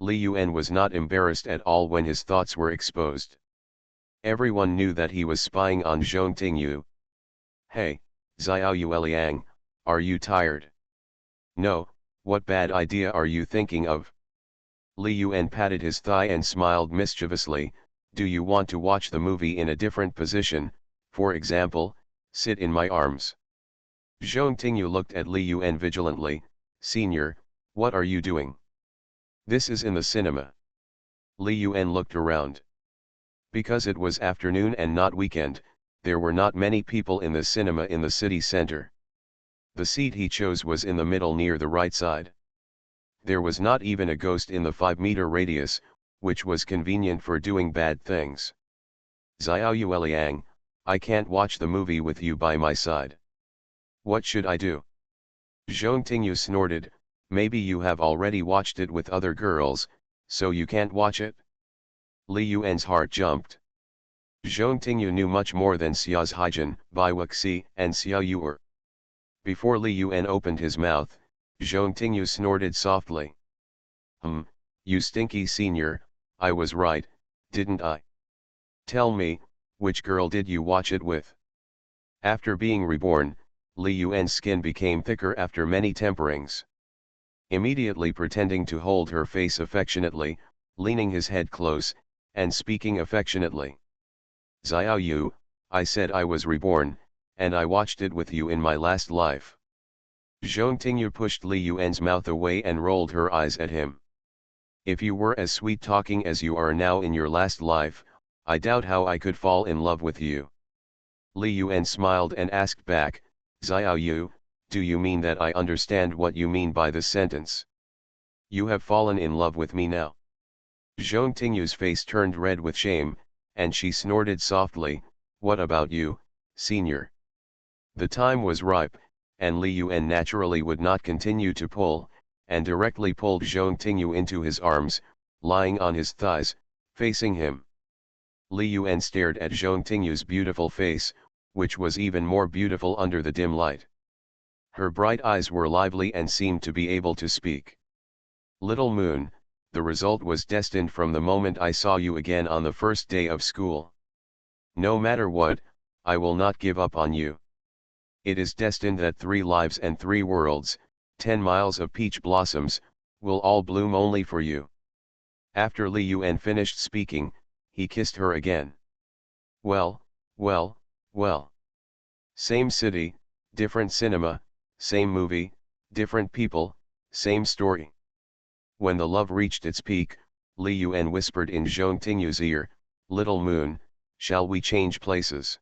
Li Yuan was not embarrassed at all when his thoughts were exposed. Everyone knew that he was spying on Zhong Tingyu. "Hey, Xiao Yueliang, are you tired?" "No, what bad idea are you thinking of?" Li Yuan patted his thigh and smiled mischievously, "Do you want to watch the movie in a different position, for example, sit in my arms?" Zhong Tingyu looked at Li Yuan vigilantly, "Senior, what are you doing? This is in the cinema." Li Yuan looked around. Because it was afternoon and not weekend, there were not many people in the cinema in the city center. The seat he chose was in the middle near the right side. There was not even a ghost in the 5-meter radius, which was convenient for doing bad things. "Xiao Yueliang, I can't watch the movie with you by my side. What should I do?" Zhong Tingyu snorted, "Maybe you have already watched it with other girls, so you can't watch it?" Li Yuan's heart jumped. Zhong Tingyu knew much more than Xia's Haijin, Bai Wuxi, and Xia Yuer. Before Li Yuan opened his mouth, Zhong Tingyu snorted softly. You stinky senior, I was right, didn't I? Tell me, which girl did you watch it with?" After being reborn, Li Yuan's skin became thicker after many temperings. Immediately pretending to hold her face affectionately, leaning his head close, and speaking affectionately. "Xiao Yu, I said I was reborn, and I watched it with you in my last life." Zhong Tingyu pushed Li Yuan's mouth away and rolled her eyes at him. "If you were as sweet-talking as you are now in your last life, I doubt how I could fall in love with you." Li Yuan smiled and asked back, "Xiao Yu, do you mean that I understand what you mean by this sentence? You have fallen in love with me now?" Zhong Tingyu's face turned red with shame, and she snorted softly, "What about you, senior?" The time was ripe, and Li Yuan naturally would not continue to pull, and directly pulled Zhong Tingyu into his arms, lying on his thighs, facing him. Li Yuan stared at Zhong Tingyu's beautiful face, which was even more beautiful under the dim light. Her bright eyes were lively and seemed to be able to speak. Little moon, the result was destined from the moment I saw you again on the first day of school. No matter what, I will not give up on you. It is destined that 3 lives and 3 worlds, 10 miles of peach blossoms, will all bloom only for you. After Li Yuan finished speaking, he kissed her again. Well, well, well. Same city, different cinema, same movie, different people, same story. When the love reached its peak, Li Yuan whispered in Zhong Tingyu's ear, "Little moon, shall we change places?"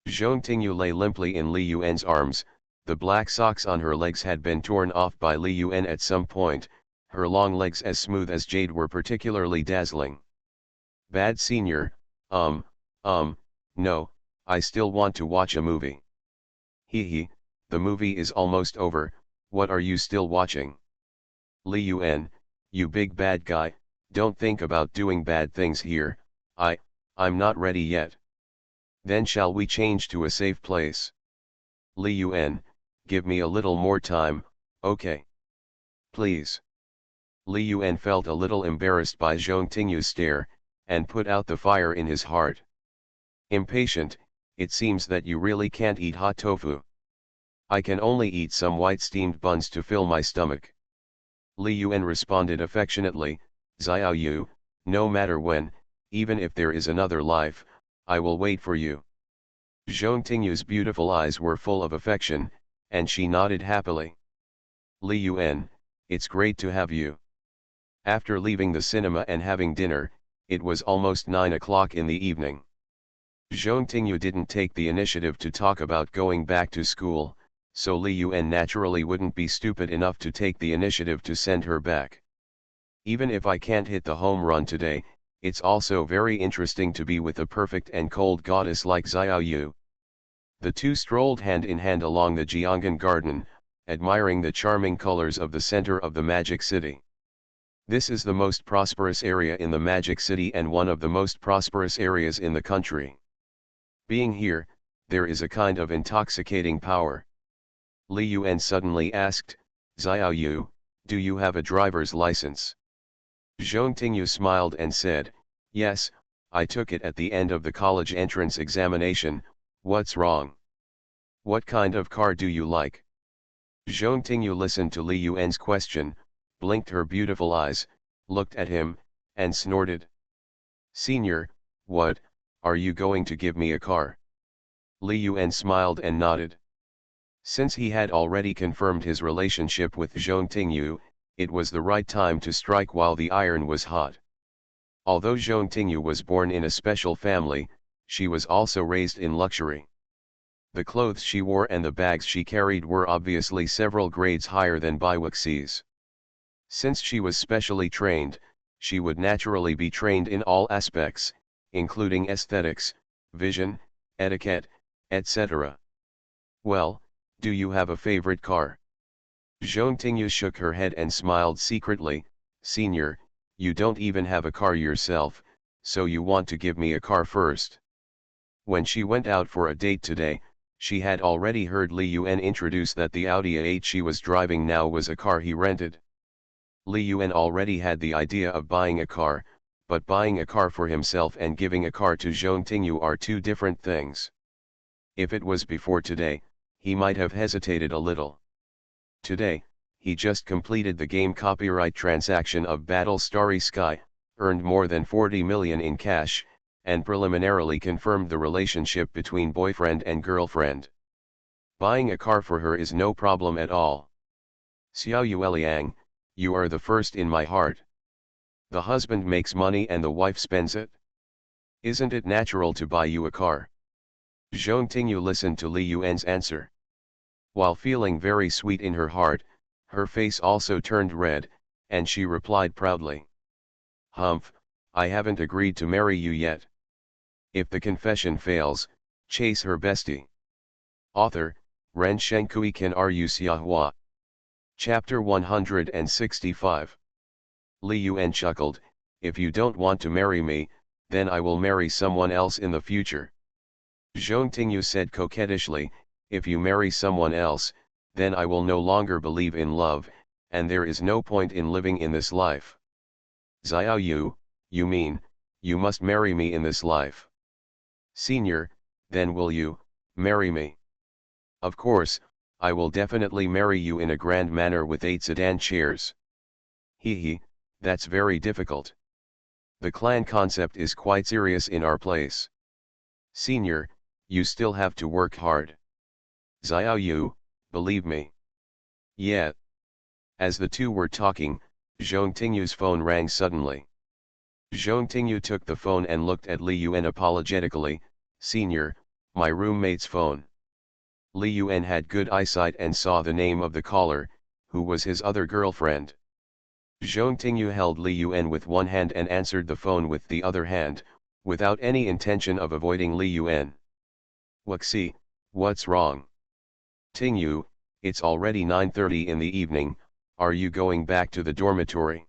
Zhong Tingyu lay limply in Li Yuan's arms. The black socks on her legs had been torn off by Li Yuan at some point. Her long legs, as smooth as jade, were particularly dazzling. Bad senior, no, I still want to watch a movie. Hee, the movie is almost over, what are you still watching? Li Yuan, you big bad guy, don't think about doing bad things here, I'm not ready yet. Then shall we change to a safe place? Li Yuan, give me a little more time, okay? Please. Li Yuan felt a little embarrassed by Zhong Tingyu's stare, and put out the fire in his heart. Impatient, it seems that you really can't eat hot tofu. I can only eat some white steamed buns to fill my stomach. Li Yuan responded affectionately, Xiao Yu, no matter when, even if there is another life, I will wait for you. Zhong Tingyu's beautiful eyes were full of affection, and she nodded happily. Li Yuan, it's great to have you. After leaving the cinema and having dinner, it was almost 9 o'clock in the evening. Zhong Tingyu didn't take the initiative to talk about going back to school, so Li Yuan naturally wouldn't be stupid enough to take the initiative to send her back. Even if I can't hit the home run today, it's also very interesting to be with a perfect and cold goddess like Xiao Yu. The two strolled hand in hand along the Jianghan garden, admiring the charming colors of the center of the Magic City. This is the most prosperous area in the Magic City and one of the most prosperous areas in the country. Being here, there is a kind of intoxicating power. Li Yuan suddenly asked, Xiao Yu, do you have a driver's license? Zhong Tingyu smiled and said, yes, I took it at the end of the college entrance examination, what's wrong? What kind of car do you like? Zhong Tingyu listened to Li Yuan's question, blinked her beautiful eyes, looked at him, and snorted. Senior, what, are you going to give me a car? Li Yuan smiled and nodded. Since he had already confirmed his relationship with Zhong Tingyu, it was the right time to strike while the iron was hot. Although Zhong Tingyu was born in a special family, she was also raised in luxury. The clothes she wore and the bags she carried were obviously several grades higher than Baiwuxi's. Since she was specially trained, she would naturally be trained in all aspects, including aesthetics, vision, etiquette, etc. Well, do you have a favorite car? Zhong Tingyu shook her head and smiled secretly, Senior, you don't even have a car yourself, so you want to give me a car first. When she went out for a date today, she had already heard Li Yuan introduce that the Audi A8 she was driving now was a car he rented. Li Yuan already had the idea of buying a car, but buying a car for himself and giving a car to Zhong Tingyu are two different things. If it was before today, he might have hesitated a little. Today, he just completed the game copyright transaction of Battle Starry Sky, earned more than 40 million in cash, and preliminarily confirmed the relationship between boyfriend and girlfriend. Buying a car for her is no problem at all. Xiao Yueliang, you are the first in my heart. The husband makes money and the wife spends it. Isn't it natural to buy you a car? Zhong Tingyu listened to Li Yuan's answer. While feeling very sweet in her heart, her face also turned red, and she replied proudly. Humph, I haven't agreed to marry you yet. If the confession fails, chase her bestie. Author, Ren Shenkui Kan Ru Xiahua. Chapter 165. Li Yuan chuckled, "If you don't want to marry me, then I will marry someone else in the future." Zhong Tingyu said coquettishly, "If you marry someone else, then I will no longer believe in love, and there is no point in living in this life." "Xiao Yu, you mean, you must marry me in this life?" "Senior, then will you marry me?" "Of course, I will definitely marry you in a grand manner with 8 sedan chairs." "Hee, that's very difficult. The clan concept is quite serious in our place." "Senior, you still have to work hard." "Xiao Yu, believe me." "Yeah." As the two were talking, Zhong Tingyu's phone rang suddenly. Zhong Tingyu took the phone and looked at Li Yuan apologetically. "Senior, my roommate's phone." Li Yuan had good eyesight and saw the name of the caller, who was his other girlfriend. Zhong Tingyu held Li Yuan with one hand and answered the phone with the other hand, without any intention of avoiding Li Yuan. "Wuxi, what's wrong?" "Tingyu, it's already 9:30 in the evening, are you going back to the dormitory?"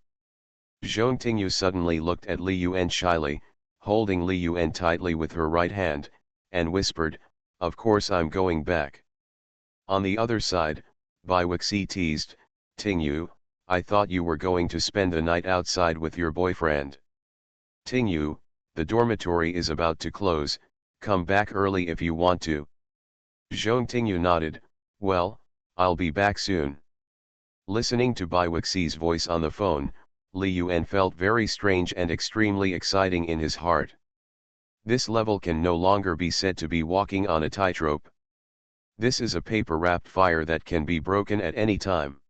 Zhong Tingyu suddenly looked at Li Yuan shyly, holding Li Yuan tightly with her right hand, and whispered, "Of course I'm going back." On the other side, Bai Wuxi teased, "Tingyu, I thought you were going to spend the night outside with your boyfriend." "Tingyu, the dormitory is about to close, come back early if you want to." Zhong Tingyu nodded, "Well, I'll be back soon." Listening to Bai Wuxi's voice on the phone, Li Yuan felt very strange and extremely exciting in his heart. This level can no longer be said to be walking on a tightrope. This is a paper-wrapped fire that can be broken at any time.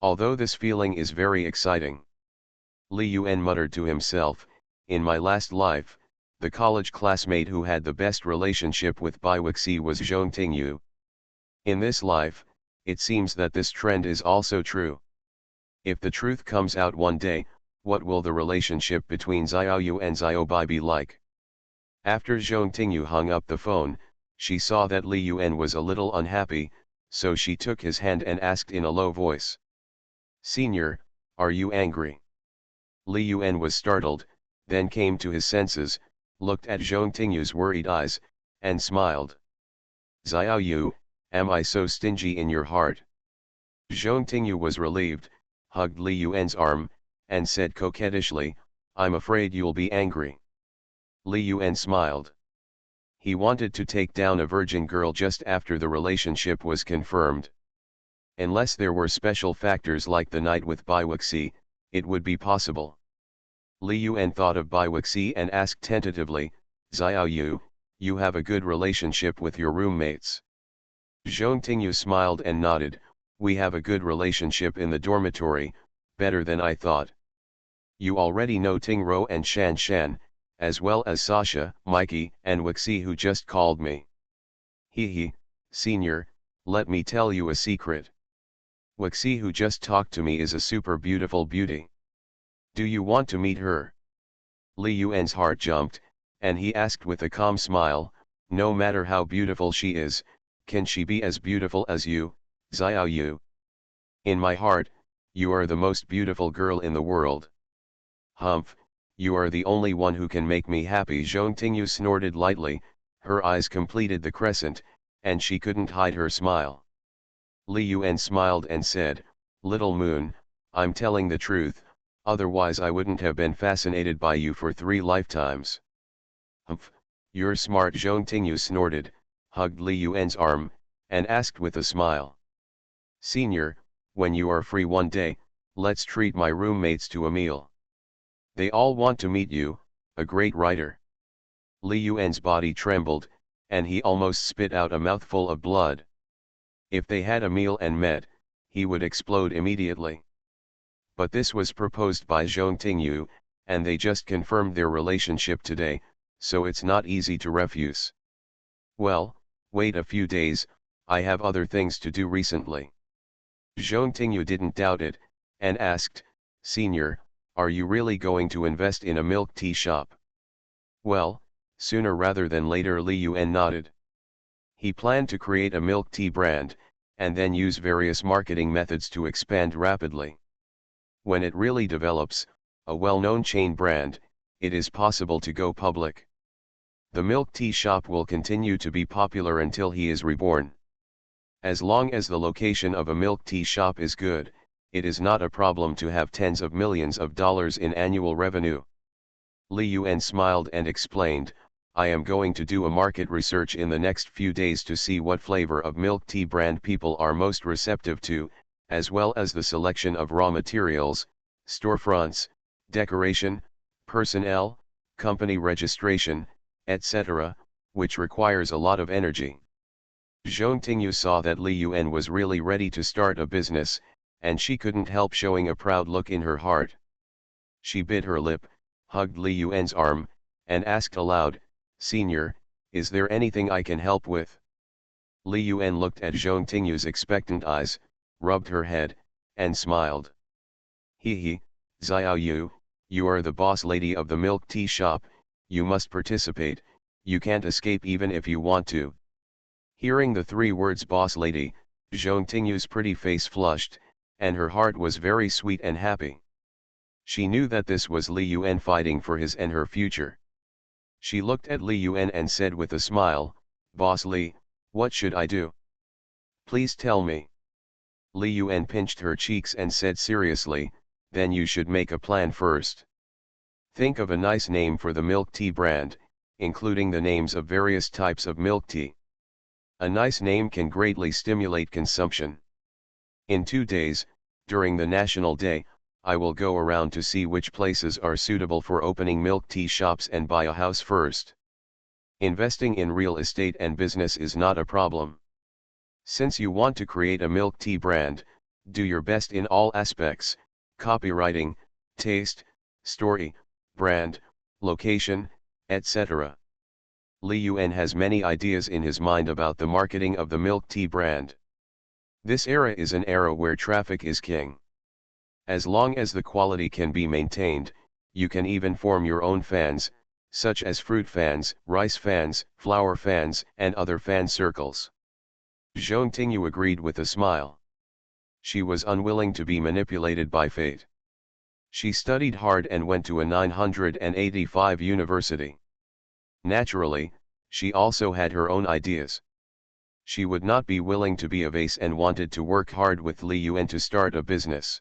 Although this feeling is very exciting. Li Yuan muttered to himself, "In my last life, the college classmate who had the best relationship with Bai Wuxi was Zhong Tingyu. In this life, it seems that this trend is also true. If the truth comes out one day, what will the relationship between Xiao Yu and Xiao Bai be like?" After Zhong Tingyu hung up the phone, she saw that Li Yuan was a little unhappy, so she took his hand and asked in a low voice, "Senior, are you angry?" Li Yuan was startled, then came to his senses, looked at Zhong Tingyu's worried eyes, and smiled. "Xiao Yu, am I so stingy in your heart?" Zhong Tingyu was relieved, hugged Li Yuan's arm, and said coquettishly, "I'm afraid you'll be angry." Li Yuan smiled. He wanted to take down a virgin girl just after the relationship was confirmed. Unless there were special factors like the night with Bai Wuxi, it would be possible. Li Yuan thought of Bai Wuxi and asked tentatively, "Xiao Yu, you have a good relationship with your roommates?" Zhong Tingyu smiled and nodded, "We have a good relationship in the dormitory, better than I thought. You already know Tingro and Shan Shan, as well as Sasha, Mikey, and Wuxi who just called me." "Hee, senior, let me tell you a secret. Wuxi who just talked to me is a super beautiful beauty. Do you want to meet her?" Li Yuan's heart jumped, and he asked with a calm smile, "No matter how beautiful she is, can she be as beautiful as you, Xiao Yu? In my heart, you are the most beautiful girl in the world." "Humph, you are the only one who can make me happy." Zhong Tingyu snorted lightly, her eyes completed the crescent, and she couldn't hide her smile. Li Yuan smiled and said, "Little moon, I'm telling the truth, otherwise I wouldn't have been fascinated by you for 3 lifetimes." "Humph, you're smart." Zhong Tingyu snorted, hugged Li Yuan's arm, and asked with a smile, "Senior, when you are free one day, let's treat my roommates to a meal. They all want to meet you, a great writer." Li Yuan's body trembled, and he almost spit out a mouthful of blood. If they had a meal and met, he would explode immediately. But this was proposed by Zhong Tingyu, and they just confirmed their relationship today, so it's not easy to refuse. "Well, wait a few days, I have other things to do recently." Zhong Tingyu didn't doubt it, and asked, "Senior, are you really going to invest in a milk tea shop?" "Well, sooner rather than later." Li Yuan nodded. He planned to create a milk tea brand, and then use various marketing methods to expand rapidly. When it really develops, a well-known chain brand, it is possible to go public. The milk tea shop will continue to be popular until he is reborn. As long as the location of a milk tea shop is good, it is not a problem to have tens of millions of dollars in annual revenue. Li Yuan smiled and explained, I am going to do a market research in the next few days to see what flavor of milk tea brand people are most receptive to, as well as the selection of raw materials, storefronts, decoration, personnel, company registration, etc., which requires a lot of energy. Zhong Tingyu saw that Li Yuan was really ready to start a business, and she couldn't help showing a proud look in her heart. She bit her lip, hugged Li Yuan's arm, and asked aloud, Senior, is there anything I can help with? Li Yuan looked at Zhong Tingyu's expectant eyes, rubbed her head, and smiled. He, Xiao Yu, you are the boss lady of the milk tea shop, you must participate, you can't escape even if you want to. Hearing the three words boss lady, Zhong Tingyu's pretty face flushed, and her heart was very sweet and happy. She knew that this was Li Yuan fighting for his and her future. She looked at Li Yuan and said with a smile, Boss Li, what should I do? Please tell me. Li Yuan pinched her cheeks and said seriously, then you should make a plan first. Think of a nice name for the milk tea brand, including the names of various types of milk tea. A nice name can greatly stimulate consumption. In 2 days, during the National Day, I will go around to see which places are suitable for opening milk tea shops and buy a house first. Investing in real estate and business is not a problem. Since you want to create a milk tea brand, do your best in all aspects, copywriting, taste, story, brand, location, etc. Li Yuan has many ideas in his mind about the marketing of the milk tea brand. This era is an era where traffic is king. As long as the quality can be maintained, you can even form your own fans, such as fruit fans, rice fans, flower fans, and other fan circles. Zhong Tingyu agreed with a smile. She was unwilling to be manipulated by fate. She studied hard and went to a 985 university. Naturally, she also had her own ideas. She would not be willing to be a vase and wanted to work hard with Li Yuan to start a business.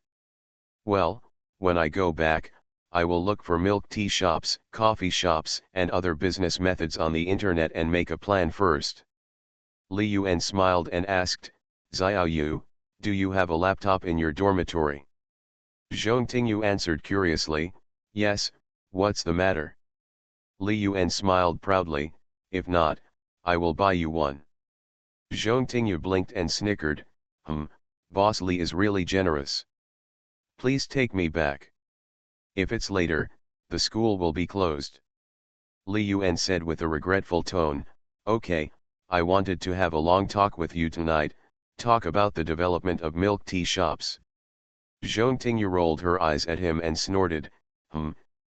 Well, when I go back, I will look for milk tea shops, coffee shops, and other business methods on the internet and make a plan first. Li Yuan smiled and asked, Xiao Yu, do you have a laptop in your dormitory? Zhong Tingyu answered curiously, yes, what's the matter? Li Yuan smiled proudly, if not, I will buy you one. Zhong Tingyu blinked and snickered, Boss Li is really generous. Please take me back. If it's later, the school will be closed. Li Yuan said with a regretful tone, okay, I wanted to have a long talk with you tonight, talk about the development of milk tea shops. Zhong Tingyu rolled her eyes at him and snorted,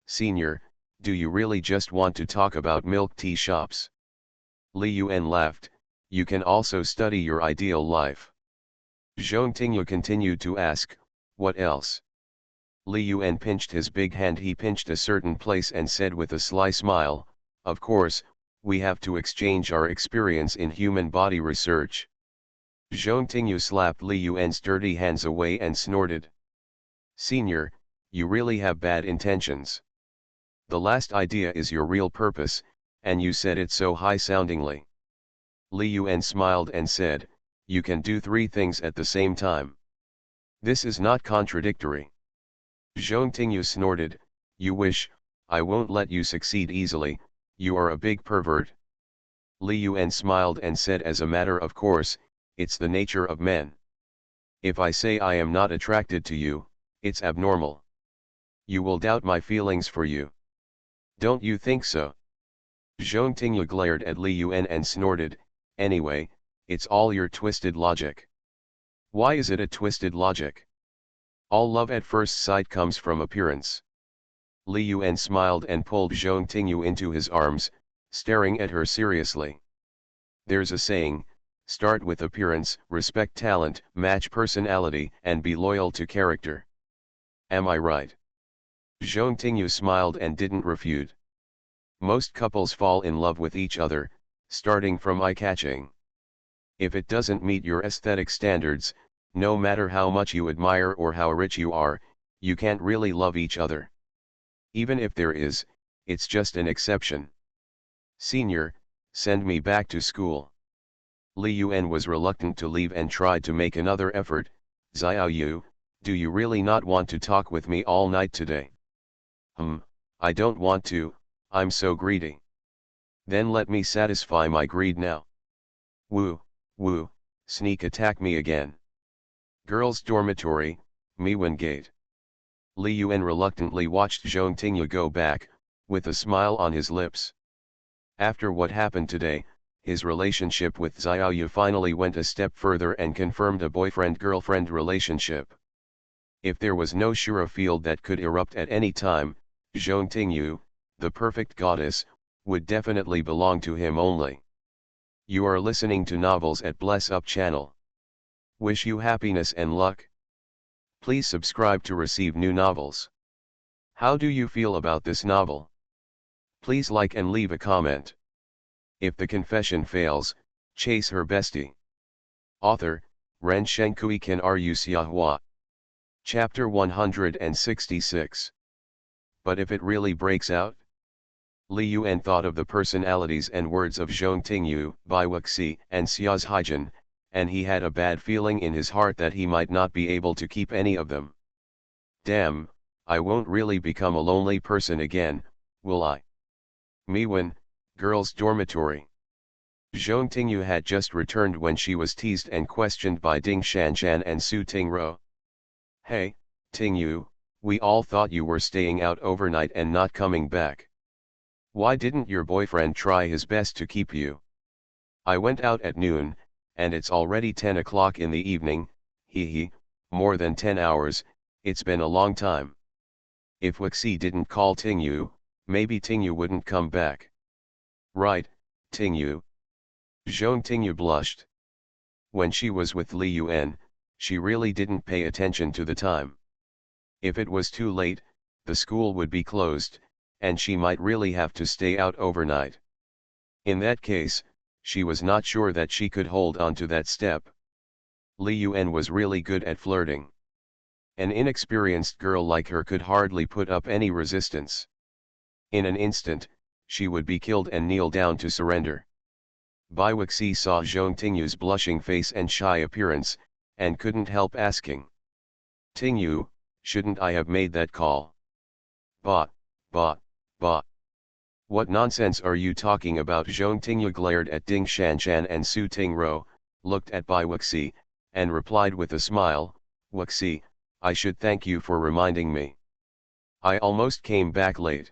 Senior, do you really just want to talk about milk tea shops? Li Yuan laughed, you can also study your ideal life. Zhong Tingyu continued to ask, what else? Li Yuan pinched his big hand. He pinched a certain place and said with a sly smile, of course, we have to exchange our experience in human body research. Zhong Tingyu slapped Li Yuan's dirty hands away and snorted. Senior, you really have bad intentions. The last idea is your real purpose, and you said it so high-soundingly. Li Yuan smiled and said, you can do 3 things at the same time. This is not contradictory. Zhong Tingyu snorted, you wish, I won't let you succeed easily, you are a big pervert. Li Yuan smiled and said as a matter of course, it's the nature of men. If I say I am not attracted to you, it's abnormal. You will doubt my feelings for you. Don't you think so? Zhong Tingyu glared at Li Yuan and snorted, anyway, it's all your twisted logic. Why is it a twisted logic? All love at first sight comes from appearance. Li Yuan smiled and pulled Zhong Tingyu into his arms, staring at her seriously. There's a saying, Start with appearance, respect talent, match personality, and be loyal to character. Am I right? Zhong Tingyu smiled and didn't refute. Most couples fall in love with each other, starting from eye-catching. If it doesn't meet your aesthetic standards, no matter how much you admire or how rich you are, you can't really love each other. Even if there is, it's just an exception. Senior, send me back to school. Li Yuan was reluctant to leave and tried to make another effort. Xiao Yu, do you really not want to talk with me all night today? I don't want to, I'm so greedy. Then let me satisfy my greed now. Woo, sneak attack me again. Girls' dormitory, Miwen Gate. Li Yuan reluctantly watched Zhong Tingyu go back, with a smile on his lips. After what happened today, his relationship with Xiao Yu finally went a step further and confirmed a boyfriend-girlfriend relationship. If there was no sure field that could erupt at any time, Zhong Tingyu, the perfect goddess, would definitely belong to him only. You are listening to Novels at Bless Up channel. Wish you happiness and luck. Please subscribe to receive new novels. How do you feel about this novel? Please like and leave a comment. If the confession fails, chase her bestie. Author, Ren Shenkui Kan Ru Xiahua. Chapter 166. But if it really breaks out? Li Yuan thought of the personalities and words of Zhong Tingyu, Bai Wuxi, and Xia's Haijin, and he had a bad feeling in his heart that he might not be able to keep any of them. Damn, I won't really become a lonely person again, will I? Miwen, girls' dormitory. Zhong Tingyu had just returned when she was teased and questioned by Ding Shanshan and Su Tingro. Hey, Tingyu, we all thought you were staying out overnight and not coming back. Why didn't your boyfriend try his best to keep you? I went out at noon, and it's already 10 o'clock in the evening, more than 10 hours, it's been a long time. If Wuxi didn't call Tingyu, maybe Tingyu wouldn't come back. Right, Tingyu. Zhong Tingyu blushed. When she was with Li Yuan, she really didn't pay attention to the time. If it was too late, the school would be closed, and she might really have to stay out overnight. In that case, she was not sure that she could hold on to that step. Li Yuan was really good at flirting. An inexperienced girl like her could hardly put up any resistance. In an instant, she would be killed and kneel down to surrender. Bai Wuxi saw Zhong Tingyu's blushing face and shy appearance, and couldn't help asking. Tingyu, shouldn't I have made that call? Bah. What nonsense are you talking about? Zhong Tingyu glared at Ding Shanshan and Su Tingro, looked at Bai Wuxi, and replied with a smile, Wuxi, I should thank you for reminding me. I almost came back late.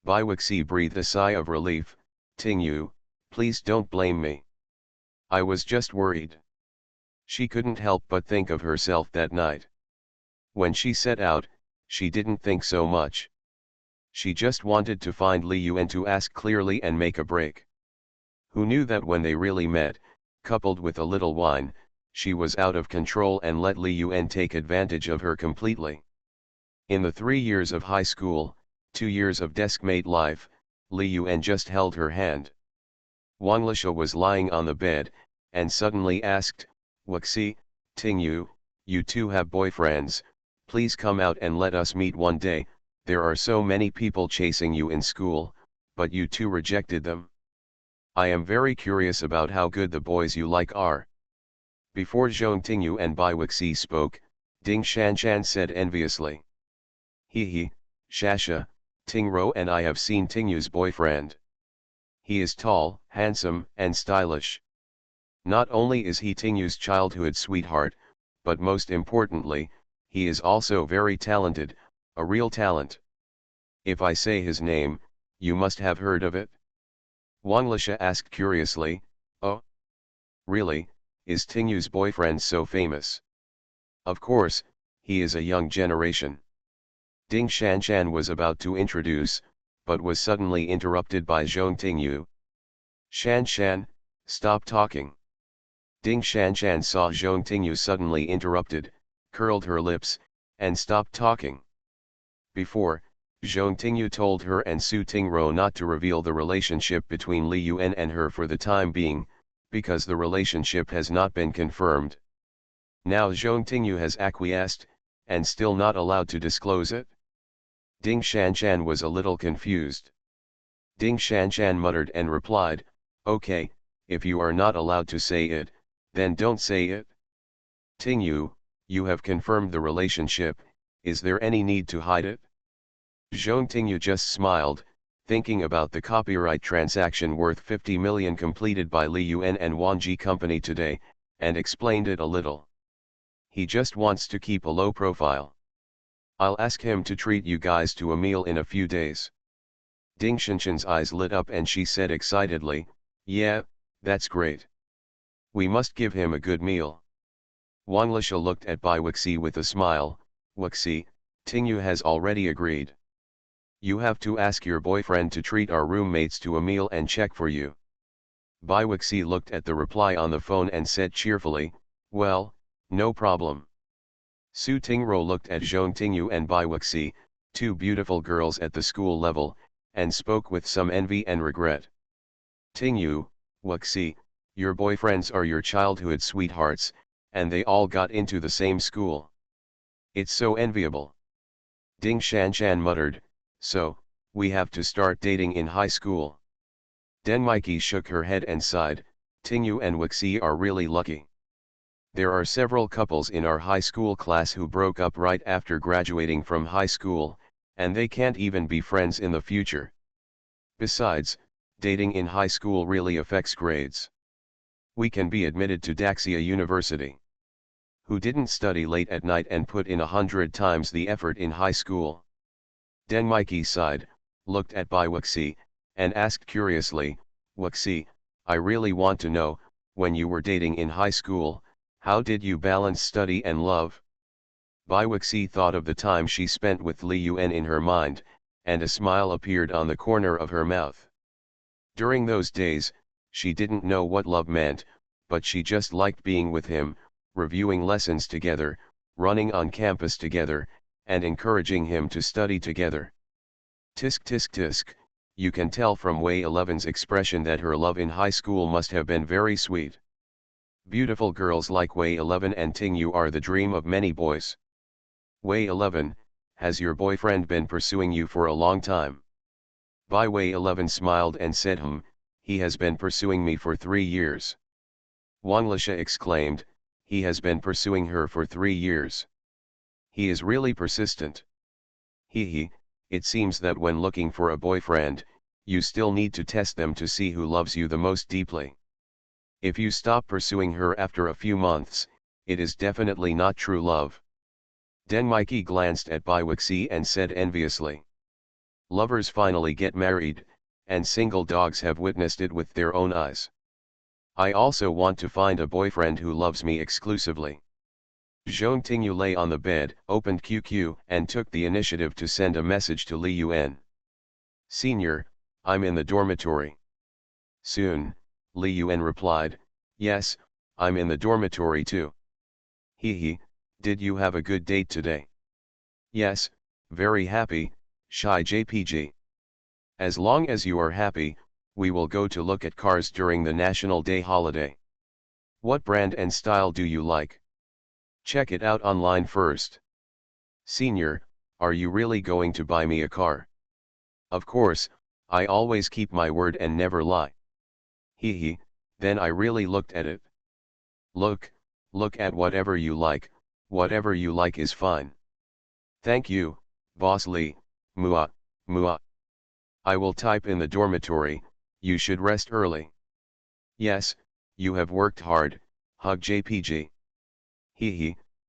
Bai Wuxi breathed a sigh of relief. Tingyu, please don't blame me. I was just worried. She couldn't help but think of herself that night. When she set out, she didn't think so much. She just wanted to find Li Yuan to ask clearly and make a break. Who knew that when they really met, coupled with a little wine, she was out of control and let Li Yuan take advantage of her completely. In the 3 years of high school, 2 years of deskmate life, Li Yuan just held her hand. Wang Lisha was lying on the bed, and suddenly asked, Wuxi, Tingyu, you two have boyfriends, please come out and let us meet one day. There are so many people chasing you in school, but you two rejected them. I am very curious about how good the boys you like are. Before Zhong Tingyu and Bai Wuxi spoke, Ding Shanshan said enviously. Shasha, Tingro and I have seen Tingyu's boyfriend. He is tall, handsome, and stylish. Not only is he Tingyu's childhood sweetheart, but most importantly, he is also very talented, a real talent. If I say his name, you must have heard of it? Wang Lisha asked curiously, Oh? Really, is Tingyu's boyfriend so famous? Of course, he is a young generation. Ding Shanshan was about to introduce, but was suddenly interrupted by Zhong Tingyu. Shanshan, stop talking. Ding Shanshan saw Zhong Tingyu suddenly interrupted, curled her lips, and stopped talking. Before, Zhong Tingyu told her and Su Tingro not to reveal the relationship between Li Yuan and her for the time being, because the relationship has not been confirmed. Now Zhong Tingyu has acquiesced, and still not allowed to disclose it? Ding Shanshan was a little confused. Ding Shanshan muttered and replied, "Okay, if you are not allowed to say it, then don't say it. Tingyu, you have confirmed the relationship, is there any need to hide it?" Zhong Tingyu just smiled, thinking about the copyright transaction worth 50 million completed by Li Yuan and Wanji Company today, and explained it a little. He just wants to keep a low profile. I'll ask him to treat you guys to a meal in a few days. Ding Shanshan's eyes lit up and she said excitedly, "Yeah, that's great. We must give him a good meal." Wang Lisha looked at Bai Wuxi with a smile. "Wuxi, Tingyu has already agreed. You have to ask your boyfriend to treat our roommates to a meal and check for you." Bai Wuxi looked at the reply on the phone and said cheerfully, "Well, no problem." Su Tingro looked at Zhong Tingyu and Bai Wuxi, two beautiful girls at the school level, and spoke with some envy and regret. "Tingyu, Wuxi, your boyfriends are your childhood sweethearts, and they all got into the same school. It's so enviable." Ding Shanshan muttered, "So, we have to start dating in high school." Denmaiki shook her head and sighed, "Tingyu and Wuxi are really lucky. There are several couples in our high school class who broke up right after graduating from high school, and they can't even be friends in the future. Besides, dating in high school really affects grades. We can be admitted to Daxia University. Who didn't study late at night and put in 100 times the effort in high school?" Denmaiki sighed, looked at Bai Wuxi, and asked curiously, "Wuxi, I really want to know, when you were dating in high school, how did you balance study and love?" Bai Wuxi thought of the time she spent with Li Yuan in her mind, and a smile appeared on the corner of her mouth. During those days, she didn't know what love meant, but she just liked being with him, reviewing lessons together, running on campus together, and encouraging him to study together. Tisk tisk tisk, you can tell from Wei 11's expression that her love in high school must have been very sweet. Beautiful girls like Wei 11 and Tingyu are the dream of many boys. Wei 11, has your boyfriend been pursuing you for a long time? Bai Wei 11 smiled and said, He has been pursuing me for 3 years. Wang Lisha exclaimed, "He has been pursuing her for 3 years. He is really persistent. He, it seems that when looking for a boyfriend, you still need to test them to see who loves you the most deeply. If you stop pursuing her after a few months, it is definitely not true love." Denmaiki glanced at Bai Wuxi and said enviously, "Lovers finally get married, and single dogs have witnessed it with their own eyes. I also want to find a boyfriend who loves me exclusively." Zhong Tingyu lay on the bed, opened QQ, and took the initiative to send a message to Li Yuan. "Senior, I'm in the dormitory." "Soon," Li Yuan replied, "Yes, I'm in the dormitory too." Did you have a good date today?" "Yes, very happy, Shy JPG. As long as you are happy, we will go to look at cars during the National Day holiday. What brand and style do you like? Check it out online first." "Senior, are you really going to buy me a car?" "Of course, I always keep my word and never lie." Then I really looked at it." Look at whatever you like is fine." "Thank you, Boss Lee, Mua. I will type in the dormitory, you should rest early." "Yes, you have worked hard, hug JPG."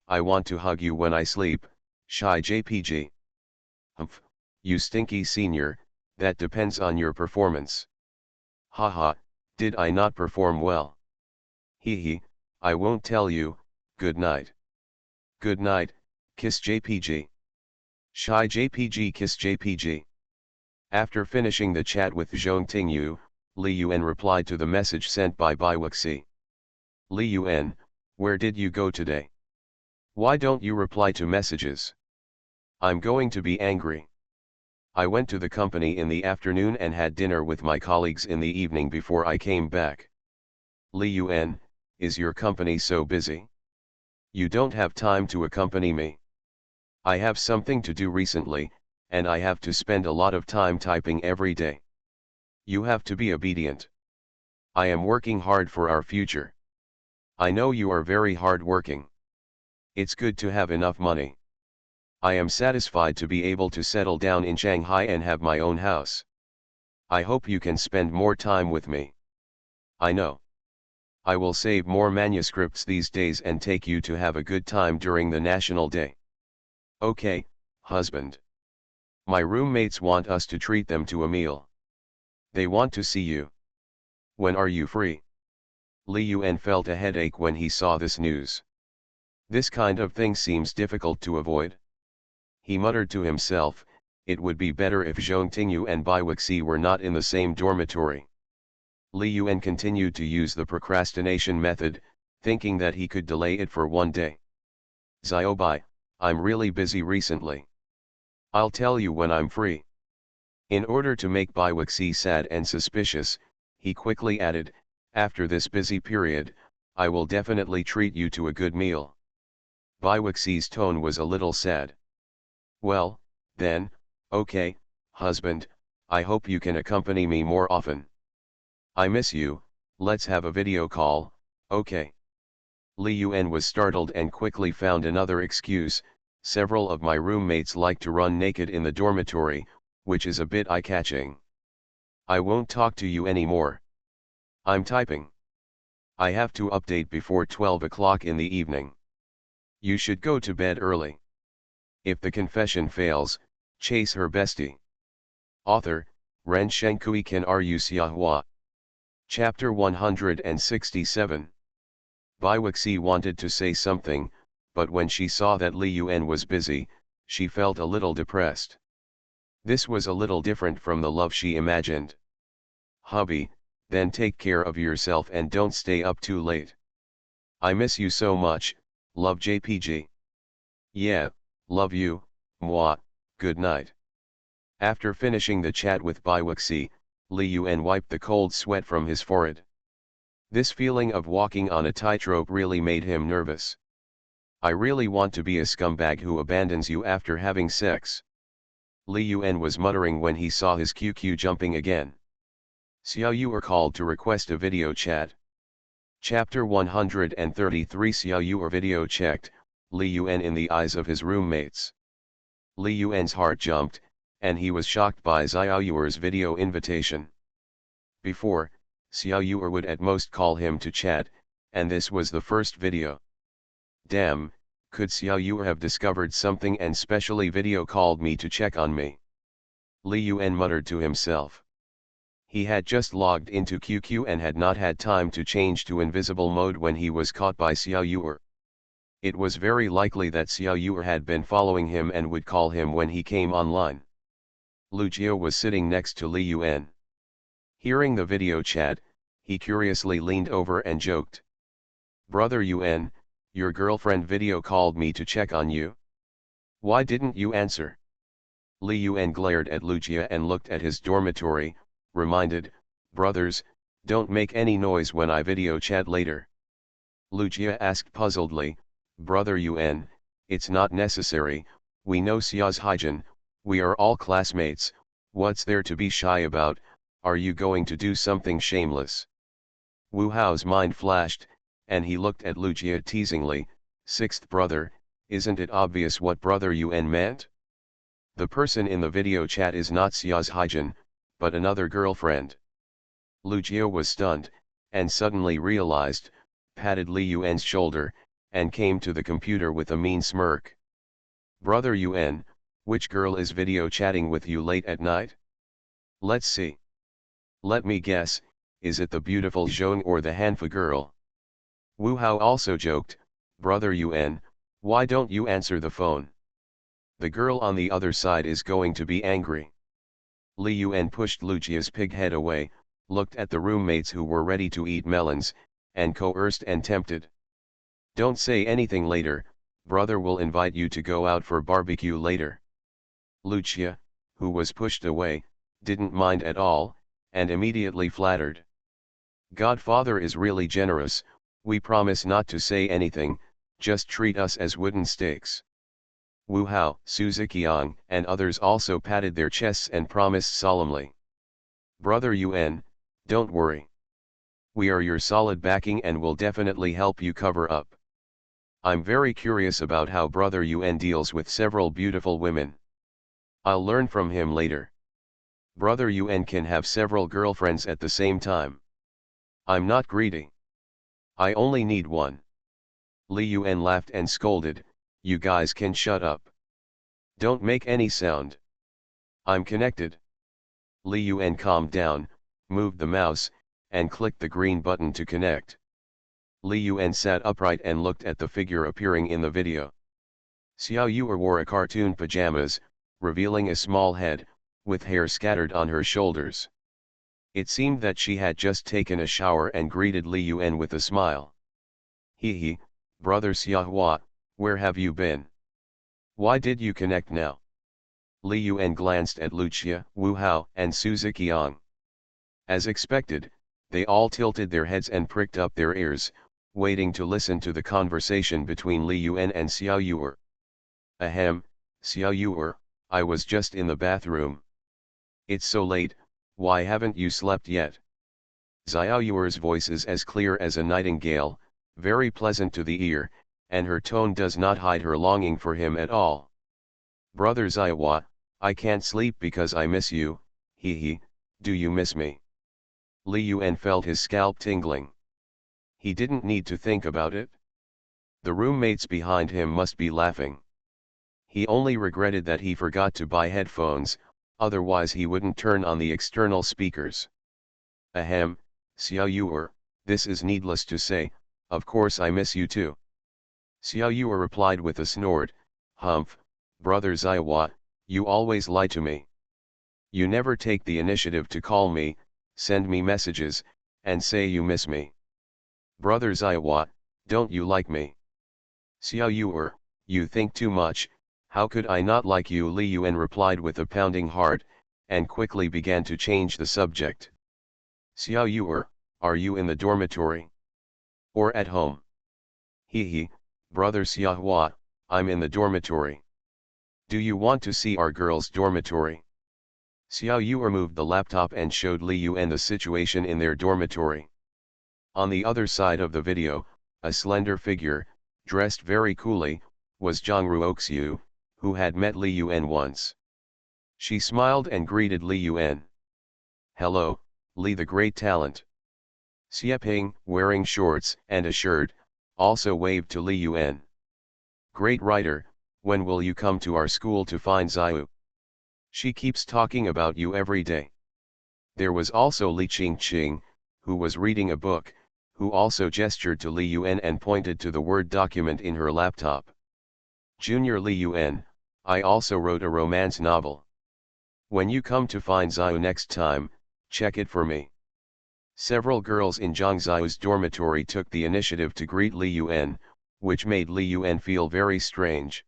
I want to hug you when I sleep, Shy JPG." "Humph, you stinky senior, that depends on your performance." "Haha, did I not perform well?" I won't tell you, good night." "Good night, kiss JPG." Shy JPG kiss JPG. After finishing the chat with Zhong Tingyu, Li Yuan replied to the message sent by Bai Wuxi. Li Yuan, where did you go today? Why don't you reply to messages? I'm going to be angry. I went to the company in the afternoon and had dinner with my colleagues in the evening before I came back. Li Yuan, is your company so busy? You don't have time to accompany me. I have something to do recently, and I have to spend a lot of time typing every day. You have to be obedient. I am working hard for our future. I know you are very hard working. It's good to have enough money. I am satisfied to be able to settle down in Shanghai and have my own house. I hope you can spend more time with me. I know. I will save more manuscripts these days and take you to have a good time during the National Day. Okay, husband. My roommates want us to treat them to a meal. They want to see you. When are you free? Li Yuan felt a headache when he saw this news. This kind of thing seems difficult to avoid. He muttered to himself, it would be better if Zhong Tingyu and Bai Wuxi were not in the same dormitory. Li Yuan continued to use the procrastination method, thinking that he could delay it for one day. Xiaobai, I'm really busy recently. I'll tell you when I'm free. In order to make Bai Wuxi sad and suspicious, he quickly added, after this busy period, I will definitely treat you to a good meal. Bai Wuxi's tone was a little sad. Well, then, okay, husband, I hope you can accompany me more often. I miss you, let's have a video call, okay. Li Yuan was startled and quickly found another excuse. Several of my roommates like to run naked in the dormitory, which is a bit eye-catching. I won't talk to you anymore. I'm typing. I have to update before 12 o'clock in the evening. You should go to bed early. If the confession fails, chase her bestie. Author, Ren Shenkui Kan Ru Xiahua. Chapter 167. Bai Wuxi wanted to say something, but when she saw that Li Yuan was busy, she felt a little depressed. This was a little different from the love she imagined. Hubby, then take care of yourself and don't stay up too late. I miss you so much, love JPG. Yeah, love you, moi, good night. After finishing the chat with Bai Wuxi, Li Yuan wiped the cold sweat from his forehead. This feeling of walking on a tightrope really made him nervous. I really want to be a scumbag who abandons you after having sex. Li Yuan was muttering when he saw his QQ jumping again. Xiao Yu called to request a video chat. Chapter 133. Xiao Yu video checked, Li Yuan in the eyes of his roommates. Li Yuan's heart jumped, and he was shocked by Xiao Yu's video invitation. Before, Xiao Yu would at most call him to chat, and this was the first video. Damn, could Xiao Yu have discovered something and specially video called me to check on me? Li Yuan muttered to himself. He had just logged into QQ and had not had time to change to invisible mode when he was caught by Xiao Yu. It was very likely that Xiao Yu had been following him and would call him when he came online. Lu Jia was sitting next to Li Yuan. Hearing the video chat, he curiously leaned over and joked. Brother Yuan, your girlfriend video called me to check on you. Why didn't you answer? Li Yuan glared at Lu Jia and looked at his dormitory, reminded, brothers, don't make any noise when I video chat later. Lu Jia asked puzzledly, Brother Yuan, it's not necessary, we know Xia's hygiene, we are all classmates, what's there to be shy about, are you going to do something shameless? Wu Hao's mind flashed, and he looked at Lu Jia teasingly, sixth brother, isn't it obvious what Brother Yuan meant? The person in the video chat is not Xia's hygiene, but another girlfriend. Lu Jia was stunned, and suddenly realized, patted Li Yuan's shoulder, and came to the computer with a mean smirk. Brother Yuan, which girl is video chatting with you late at night? Let's see. Let me guess, is it the beautiful Zhong or the Hanfa girl? Wu Hao also joked, Brother Yuan, why don't you answer the phone? The girl on the other side is going to be angry. Li Yuan pushed Lu Jia's pig head away, looked at the roommates who were ready to eat melons, and coerced and tempted. Don't say anything later, brother will invite you to go out for barbecue later. Lucia, who was pushed away, didn't mind at all, and immediately flattered. Godfather is really generous, we promise not to say anything, just treat us as wooden stakes. Wu Hao, Suzuki-yang, and others also patted their chests and promised solemnly. Brother Yuan, don't worry. We are your solid backing and will definitely help you cover up. I'm very curious about how Brother Yuan deals with several beautiful women. I'll learn from him later. Brother Yuan can have several girlfriends at the same time. I'm not greedy. I only need one. Li Yuan laughed and scolded, you guys can shut up. Don't make any sound. I'm connected. Li Yuan calmed down, moved the mouse, and clicked the green button to connect. Li Yuan sat upright and looked at the figure appearing in the video. Xiao Yu wore a cartoon pajamas, revealing a small head, with hair scattered on her shoulders. It seemed that she had just taken a shower and greeted Li Yuan with a smile. Hee, brother Xiahua, where have you been? Why did you connect now? Li Yuan glanced at Lucia, Wu Hao, and Suzuki-yang. As expected, they all tilted their heads and pricked up their ears, waiting to listen to the conversation between Li Yuan and Xiao Yu. Ahem, Xiao Yu, I was just in the bathroom. It's so late, why haven't you slept yet? Xiao Yu's voice is as clear as a nightingale, very pleasant to the ear, and her tone does not hide her longing for him at all. Brother Xiahua, I can't sleep because I miss you, hee, do you miss me? Li Yuan felt his scalp tingling. He didn't need to think about it. The roommates behind him must be laughing. He only regretted that he forgot to buy headphones, otherwise he wouldn't turn on the external speakers. Ahem, Xiao Yu, this is needless to say, of course I miss you too. Xiao Yu replied with a snort, humph, brother Xiahua, you always lie to me. You never take the initiative to call me, send me messages, and say you miss me. Brother Xiahua, don't you like me? Xiao Yu, you think too much, how could I not like you? Li Yuan replied with a pounding heart, and quickly began to change the subject. Xiao Yu, are you in the dormitory? Or at home? Hee, brother Xiahua, I'm in the dormitory. Do you want to see our girls' dormitory? Xiao Yu moved the laptop and showed Li Yuan the situation in their dormitory. On the other side of the video, a slender figure, dressed very coolly, was Zhang Ruoxiu, who had met Li Yuan once. She smiled and greeted Li Yuan. Hello, Li the great talent. Xie Ping, wearing shorts and a shirt, also waved to Li Yuan. Great writer, when will you come to our school to find Xiao? She keeps talking about you every day. There was also Li Qingqing, who was reading a book, who also gestured to Li Yuan and pointed to the Word document in her laptop. Junior Li Yuan, I also wrote a romance novel. When you come to find Xiao next time, check it for me. Several girls in Zhang Xiao's dormitory took the initiative to greet Li Yuan, which made Li Yuan feel very strange.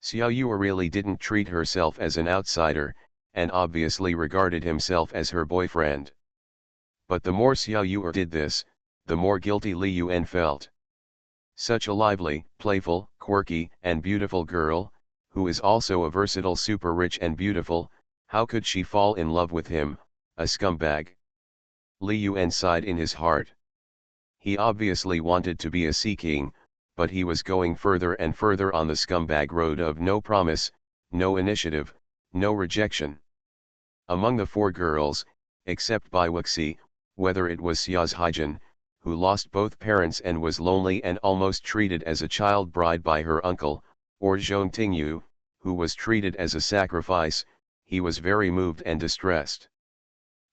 Xiao Yu really didn't treat herself as an outsider, and obviously regarded himself as her boyfriend. But the more Xiao Yu did this, the more guilty Li Yuan felt. Such a lively, playful, quirky, and beautiful girl, who is also a versatile super rich and beautiful, how could she fall in love with him, a scumbag? Li Yuan sighed in his heart. He obviously wanted to be a sea king, but he was going further and further on the scumbag road of no promise, no initiative, no rejection. Among the four girls, except Bai Wuxi, whether it was Xia's Haijin, who lost both parents and was lonely and almost treated as a child bride by her uncle, or Zhong Tingyu, who was treated as a sacrifice, he was very moved and distressed.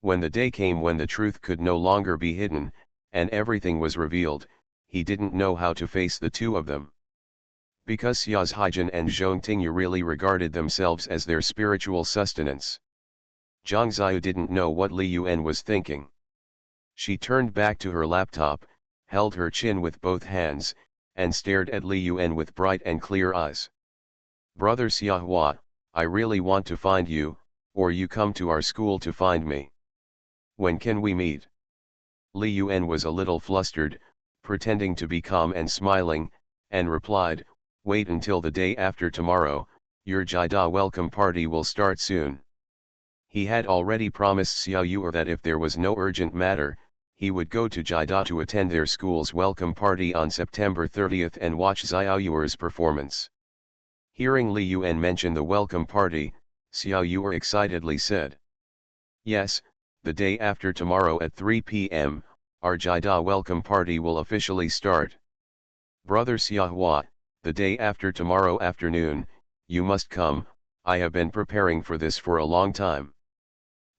When the day came when the truth could no longer be hidden, and everything was revealed, he didn't know how to face the two of them. Because Xia's Haijin and Zhong Tingyu really regarded themselves as their spiritual sustenance. Zhang Xiao didn't know what Li Yuan was thinking. She turned back to her laptop, held her chin with both hands, and stared at Li Yuan with bright and clear eyes. Brother Xiahua, I really want to find you, or you come to our school to find me. When can we meet? Li Yuan was a little flustered, pretending to be calm and smiling, and replied, wait until the day after tomorrow, your Jida welcome party will start soon. He had already promised Xiao Yuer that if there was no urgent matter, he would go to Jida to attend their school's welcome party on September 30th and watch Xiao Yuer's performance. Hearing Li Yuan mention the welcome party, Xiao Yuer excitedly said, yes, the day after tomorrow at 3 p.m., our Jida welcome party will officially start. Brother Xiahua, the day after tomorrow afternoon, you must come, I have been preparing for this for a long time.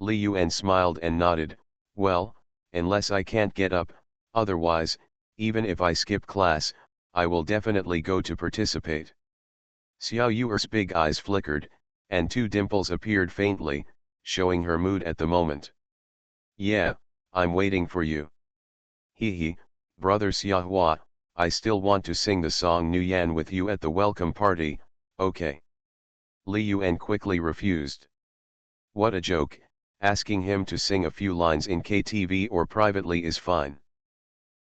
Li Yuan smiled and nodded, well, unless I can't get up, otherwise, even if I skip class, I will definitely go to participate. Xiao Yuer's big eyes flickered, and two dimples appeared faintly, showing her mood at the moment. Yeah, I'm waiting for you. Hee, brother Xiahua, I still want to sing the song Nu Yan with you at the welcome party, okay. Li Yuan quickly refused. What a joke, asking him to sing a few lines in KTV or privately is fine.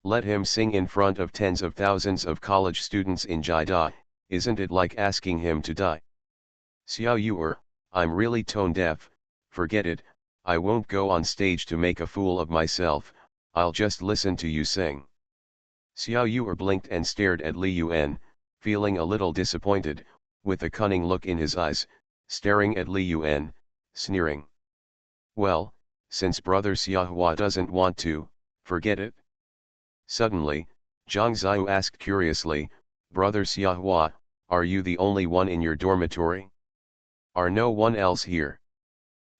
Let him sing in front of tens of thousands of college students in Jida, isn't it like asking him to die? Xiao Yuer, I'm really tone deaf, forget it, I won't go on stage to make a fool of myself, I'll just listen to you sing. Xiao Yuer blinked and stared at Li Yuan, feeling a little disappointed, with a cunning look in his eyes, staring at Li Yuan, sneering. Well, since brother Xiahua doesn't want to, forget it. Suddenly, Zhang Ziyu asked curiously, brother Xiahua, are you the only one in your dormitory? Are no one else here?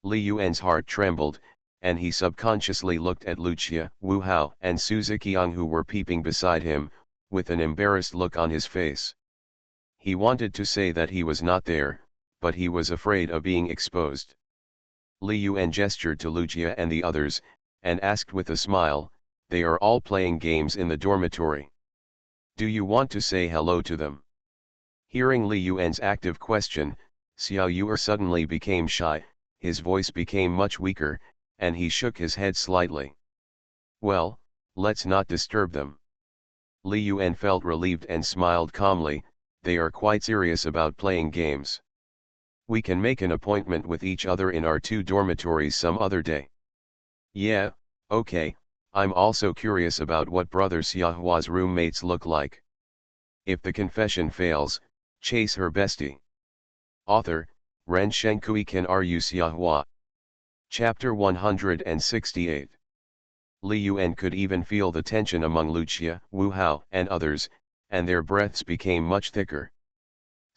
Li Yuan's heart trembled, and he subconsciously looked at Lucia, Wu Hao and Su Ziqiang who were peeping beside him, with an embarrassed look on his face. He wanted to say that he was not there, but he was afraid of being exposed. Li Yuan gestured to Lucia and the others, and asked with a smile, they are all playing games in the dormitory. Do you want to say hello to them? Hearing Li Yuan's active question, Xiao Yuer suddenly became shy, his voice became much weaker, and he shook his head slightly. Well, let's not disturb them. Li Yuan felt relieved and smiled calmly, they are quite serious about playing games. We can make an appointment with each other in our two dormitories some other day. Yeah, okay, I'm also curious about what brother Xiahua's roommates look like. If the confession fails, chase her bestie. Author, Ren Shenkui Kan Ru Xiahua. Chapter 168. Li Yuan could even feel the tension among Lucia, Wu Hao and others, and their breaths became much thicker.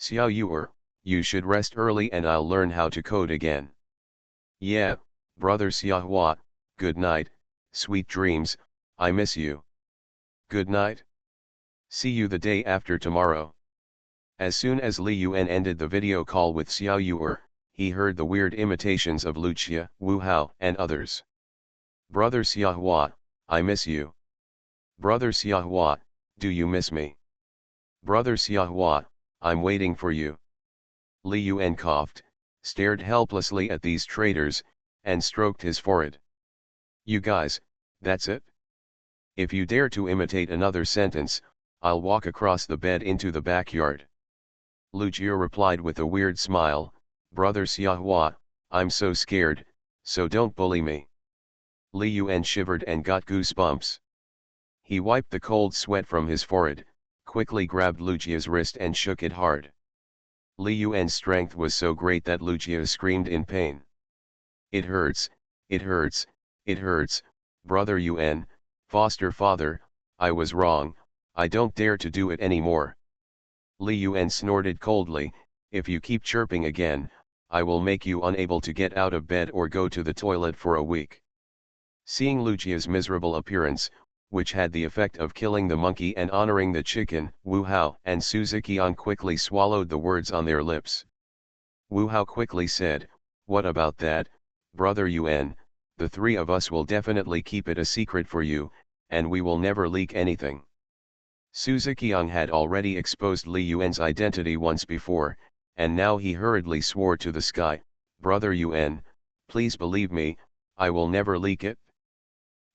Xiao Yuer, you should rest early and I'll learn how to code again. Yeah, brother Xiahua, good night, sweet dreams, I miss you. Good night. See you the day after tomorrow. As soon as Li Yuan ended the video call with Xiao Yuer, he heard the weird imitations of Lucia, Wu Hao and others. Brother Xiahua, I miss you. Brother Xiahua, do you miss me? Brother Xiahua, I'm waiting for you. Li Yuan coughed, stared helplessly at these traitors, and stroked his forehead. You guys, that's it? If you dare to imitate another sentence, I'll walk across the bed into the backyard. Lucia replied with a weird smile, Brother Xiahua, I'm so scared, so don't bully me. Li Yuan shivered and got goosebumps. He wiped the cold sweat from his forehead, quickly grabbed Lucia's wrist and shook it hard. Li Yuan's strength was so great that Lucia screamed in pain. It hurts, it hurts, it hurts, Brother Yuan, foster father, I was wrong, I don't dare to do it anymore. Li Yuan snorted coldly, if you keep chirping again, I will make you unable to get out of bed or go to the toilet for a week. Seeing Lucia's miserable appearance, which had the effect of killing the monkey and honoring the chicken, Wu Hao and Su Ziqiang quickly swallowed the words on their lips. Wu Hao quickly said, what about that, Brother Yuan, the three of us will definitely keep it a secret for you, and we will never leak anything. Suzuki-young had already exposed Li Yuan's identity once before, and now he hurriedly swore to the sky, "Brother Yuan, please believe me, I will never leak it."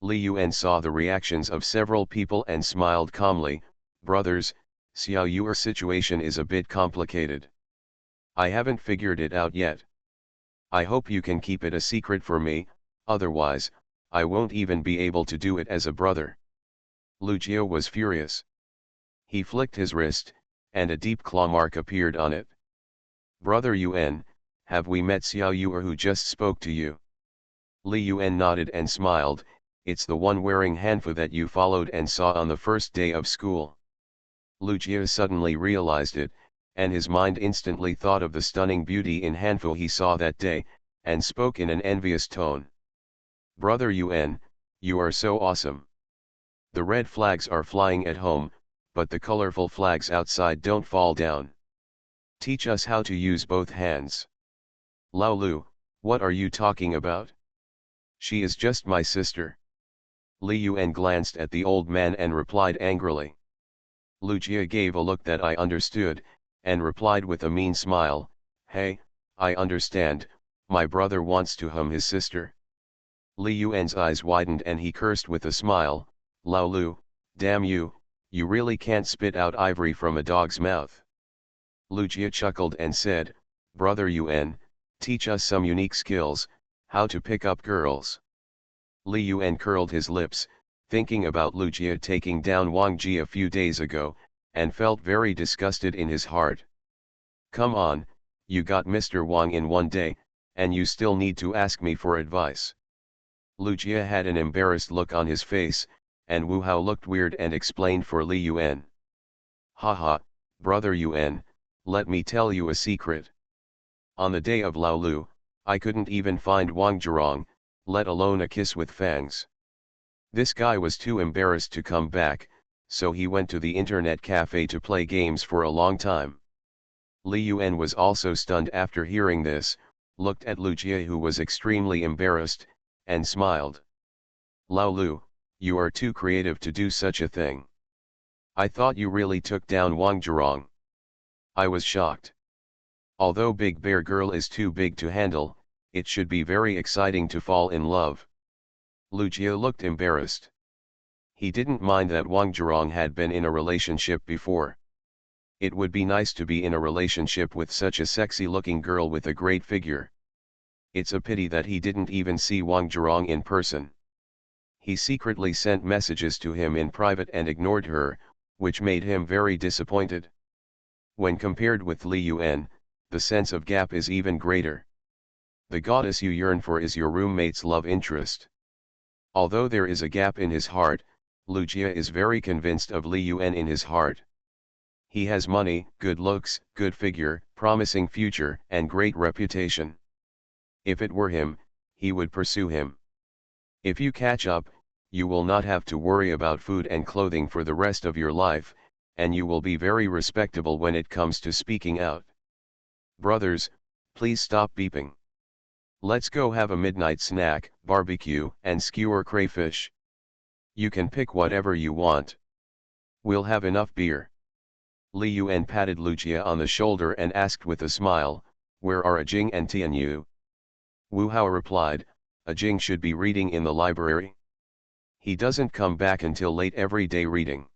Li Yuan saw the reactions of several people and smiled calmly, "Brothers, Xiao Yu's situation is a bit complicated. I haven't figured it out yet. I hope you can keep it a secret for me, otherwise, I won't even be able to do it as a brother." Lu Jie was furious. He flicked his wrist, and a deep claw mark appeared on it. "Brother Yuan, have we met Xiao Yu who just spoke to you?" Li Yuan nodded and smiled, "It's the one wearing hanfu that you followed and saw on the first day of school." Lu Jie suddenly realized it, and his mind instantly thought of the stunning beauty in hanfu he saw that day, and spoke in an envious tone. "Brother Yuan, you are so awesome. The red flags are flying at home, but the colorful flags outside don't fall down. Teach us how to use both hands." "Lao Lu, what are you talking about? She is just my sister." Li Yuan glanced at the old man and replied angrily. Lu Jie gave a look that I understood, and replied with a mean smile, "Hey, I understand, my brother wants to hum his sister." Li Yuan's eyes widened and he cursed with a smile, "Lao Lu, damn you, you really can't spit out ivory from a dog's mouth." Lu Jie chuckled and said, "Brother Yuan, teach us some unique skills, how to pick up girls." Li Yuan curled his lips, thinking about Lu Jie taking down Wang Ji a few days ago, and felt very disgusted in his heart. "Come on, you got Mr. Wang in one day, and you still need to ask me for advice." Lu Jie had an embarrassed look on his face, and Wu Hao looked weird and explained for Li Yuan. "Haha, Brother Yuan, let me tell you a secret. On the day of Lao Lu, I couldn't even find Wang Zhirong, let alone a kiss with fangs. This guy was too embarrassed to come back, so he went to the internet cafe to play games for a long time." Li Yuan was also stunned after hearing this, looked at Lu Jie who was extremely embarrassed, and smiled. "Lao Lu, you are too creative to do such a thing. I thought you really took down Wang Zhirong." I was shocked. Although Big Bear Girl is too big to handle, it should be very exciting to fall in love. Lu Jie looked embarrassed. He didn't mind that Wang Zhirong had been in a relationship before. It would be nice to be in a relationship with such a sexy-looking girl with a great figure. It's a pity that he didn't even see Wang Zhirong in person. He secretly sent messages to him in private and ignored her, which made him very disappointed. When compared with Li Yuan, the sense of gap is even greater. The goddess you yearn for is your roommate's love interest. Although there is a gap in his heart, Lu Jie is very convinced of Li Yuan in his heart. He has money, good looks, good figure, promising future, and great reputation. If it were him, he would pursue him. If you catch up, you will not have to worry about food and clothing for the rest of your life, and you will be very respectable when it comes to speaking out. Brothers, please stop beeping. Let's go have a midnight snack, barbecue, and skewer crayfish. You can pick whatever you want. We'll have enough beer." Li Yuan patted Lu Jie on the shoulder and asked with a smile, "Where are Ajing and Tianyu?" Wu Hao replied, "Ajing should be reading in the library. He doesn't come back until late every day reading.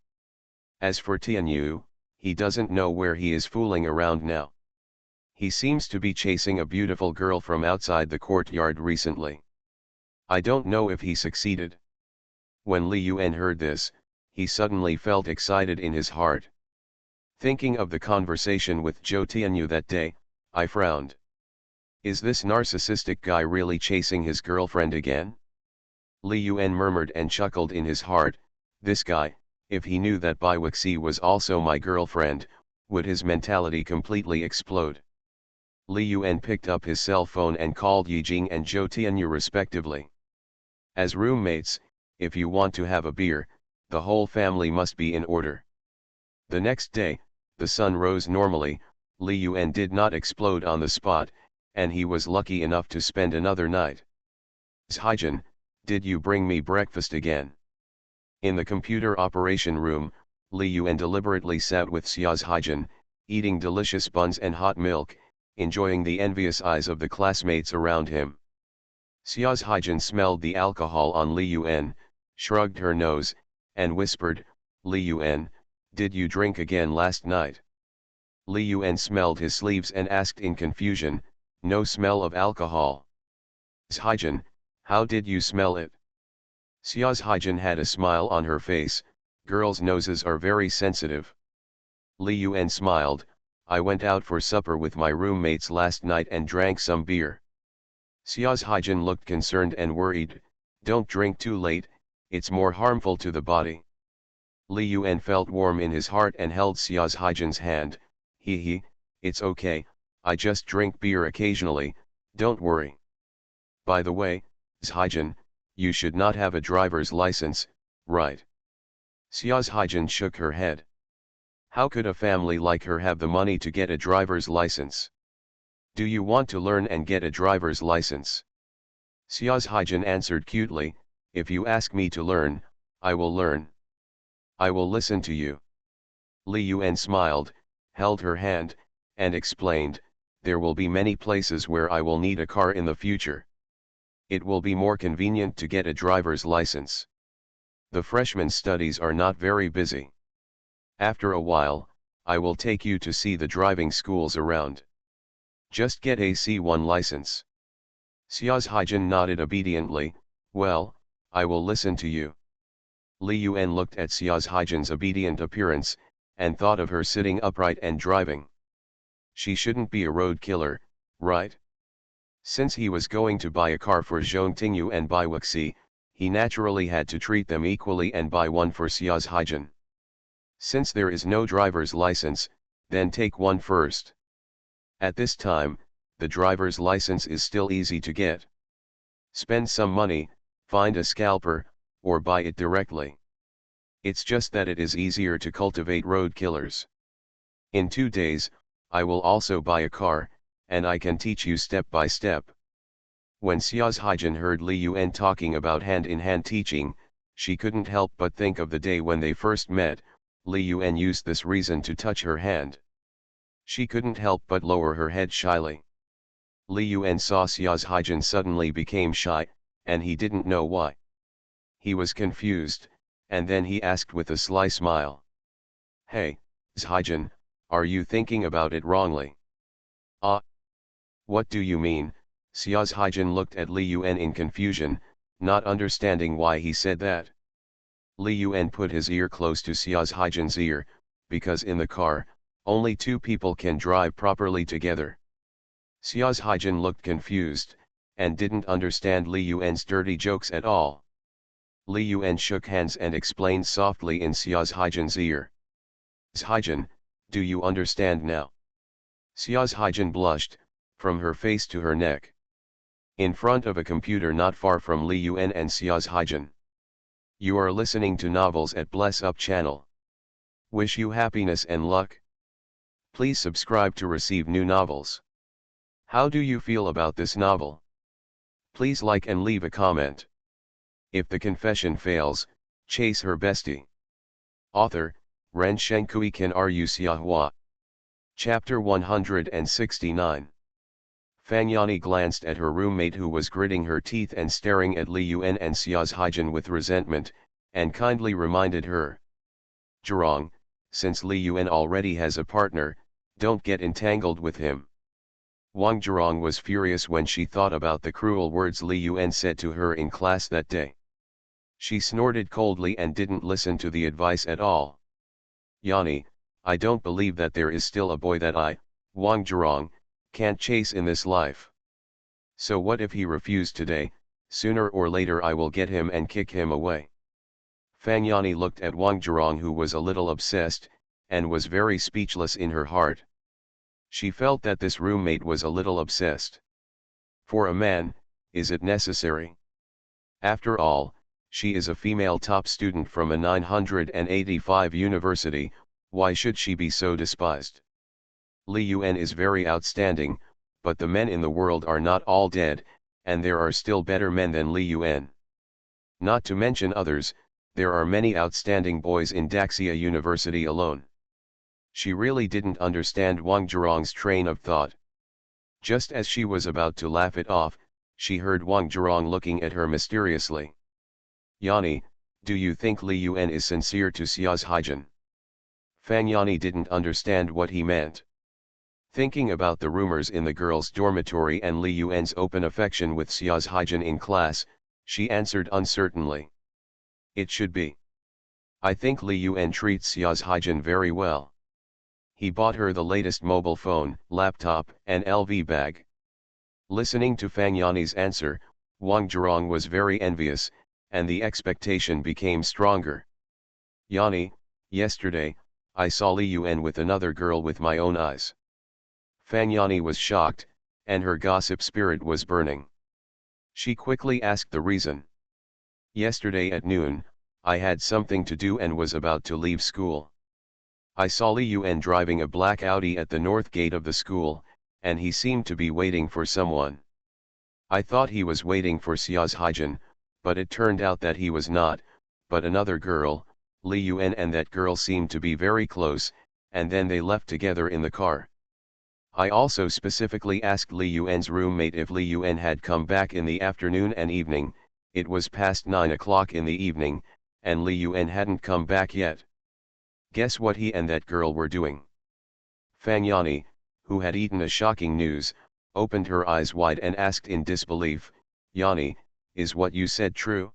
As for Tianyu, he doesn't know where he is fooling around now. He seems to be chasing a beautiful girl from outside the courtyard recently. I don't know if he succeeded." When Li Yuan heard this, he suddenly felt excited in his heart. Thinking of the conversation with Zhou Tianyu that day, I frowned. Is this narcissistic guy really chasing his girlfriend again? Li Yuan murmured and chuckled in his heart, this guy, if he knew that Bai Wuxi was also my girlfriend, would his mentality completely explode. Li Yuan picked up his cell phone and called Yijing and Zhou Tianyu respectively. As roommates, if you want to have a beer, the whole family must be in order. The next day, the sun rose normally, Li Yuan did not explode on the spot, and he was lucky enough to spend another night. "Zhaijin, did you bring me breakfast again?" In the computer operation room, Li Yuan deliberately sat with Xiao's Haijin, eating delicious buns and hot milk, enjoying the envious eyes of the classmates around him. Xiao's Haijin smelled the alcohol on Li Yuan, shrugged her nose, and whispered, "Li Yuan, did you drink again last night?" Li Yuan smelled his sleeves and asked in confusion, "No smell of alcohol." "Haijin, how did you smell it?" Xiao's Haijin had a smile on her face. Girls' noses are very sensitive. Li Yuan smiled, "I went out for supper with my roommates last night and drank some beer." Xiao's Haijin looked concerned and worried, "Don't drink too late, it's more harmful to the body." Li Yuan felt warm in his heart and held Xiao's Haijin's hand. He, it's okay, I just drink beer occasionally, don't worry. By the way, Haijin, you should not have a driver's license, right? Xiao's Haijin shook her head. How could a family like her have the money to get a driver's license? Do you want to learn and get a driver's license? Xiao's Haijin answered cutely, "If you ask me to learn, I will learn. I will listen to you." Li Yuan smiled, held her hand, and explained, "There will be many places where I will need a car in the future. It will be more convenient to get a driver's license. The freshman studies are not very busy. After a while, I will take you to see the driving schools around. Just get a C1 license." Xiao's Haijin nodded obediently, "Well, I will listen to you." Li Yuan looked at Xiao's Haijin's obedient appearance, and thought of her sitting upright and driving. She shouldn't be a road killer, right? Since he was going to buy a car for Zhong Tingyu and Bai Wuxi, he naturally had to treat them equally and buy one for Xiao's Haijin. Since there is no driver's license, then take one first. At this time, the driver's license is still easy to get. Spend some money, find a scalper, or buy it directly. It's just that it is easier to cultivate road killers. In 2 days, I will also buy a car, and I can teach you step by step. When Xiao's Haijin heard Li Yuan talking about hand-in-hand teaching, she couldn't help but think of the day when they first met. Li Yuan used this reason to touch her hand. She couldn't help but lower her head shyly. Li Yuan saw Xiao's Haijin suddenly became shy, and he didn't know why. He was confused, and then he asked with a sly smile, "Hey, Haijin, are you thinking about it wrongly?" "Ah? What do you mean?" Xiao's Haijin looked at Li Yuan in confusion, not understanding why he said that. Li Yuan put his ear close to Xiao's Haijin's ear, because in the car, only 2 people can drive properly together. Xiao's Haijin looked confused, and didn't understand Li Yuan's dirty jokes at all. Li Yuan shook hands and explained softly in Xiao's Haijin's ear. "Haijin, do you understand now?" Xiao's Haijin blushed, from her face to her neck. In front of a computer not far from Li Yuan and Xiao's Haijin. You are listening to Novels at Bless Up channel. Wish you happiness and luck. Please subscribe to receive new novels. How do you feel about this novel? Please like and leave a comment. If the confession fails, chase her bestie. Author, Ren Shenkui Kan Ru Xiahua. Chapter 169. Fang Yani glanced at her roommate who was gritting her teeth and staring at Li Yuan and Xiao's Haijin with resentment, and kindly reminded her. "Zhurong, since Li Yuan already has a partner, don't get entangled with him." Wang Zhurong was furious when she thought about the cruel words Li Yuan said to her in class that day. She snorted coldly and didn't listen to the advice at all. "Yani, I don't believe that there is still a boy that I, Wang Zhurong, can't chase in this life. So what if he refused today? Sooner or later I will get him and kick him away." Fang Yani looked at Wang Zhurong, who was a little obsessed, and was very speechless in her heart. She felt that this roommate was a little obsessed. For a man, is it necessary? After all, she is a female top student from a 985 university, why should she be so despised? Li Yuan is very outstanding, but the men in the world are not all dead, and there are still better men than Li Yuan. Not to mention others, There are many outstanding boys in Daxia University alone. She really didn't understand Wang Zhurong's train of thought. Just as she was about to laugh it off, she heard Wang Zhurong looking at her mysteriously. Yani, do you think Li Yuan is sincere to Xia's Haijin? Fang Yani didn't understand what he meant. Thinking about the rumors in the girls' dormitory and Li Yuan's open affection with Xia's Haijin in class, she answered uncertainly. It should be. I think Li Yuan treats Xia's Haijin very well. He bought her the latest mobile phone, laptop, and LV bag. Listening to Fang Yani's answer, Wang Zhurong was very envious, and the expectation became stronger. Yani, yesterday, I saw Li Yuan with another girl with my own eyes. Fang Yani was shocked, and her gossip spirit was burning. She quickly asked the reason. Yesterday at noon, I had something to do and was about to leave school. I saw Li Yuan driving a black Audi at the north gate of the school, and he seemed to be waiting for someone. I thought he was waiting for Xia's Haijin, but it turned out that he was not, but another girl. Li Yuan and that girl seemed to be very close, and then they left together in the car. I also specifically asked Li Yuan's roommate if Li Yuan had come back in the afternoon and evening. It was past 9 o'clock in the evening, and Li Yuan hadn't come back yet. Guess what he and that girl were doing? Fang Yani, who had eaten a shocking news, opened her eyes wide and asked in disbelief, Yani, is what you said true?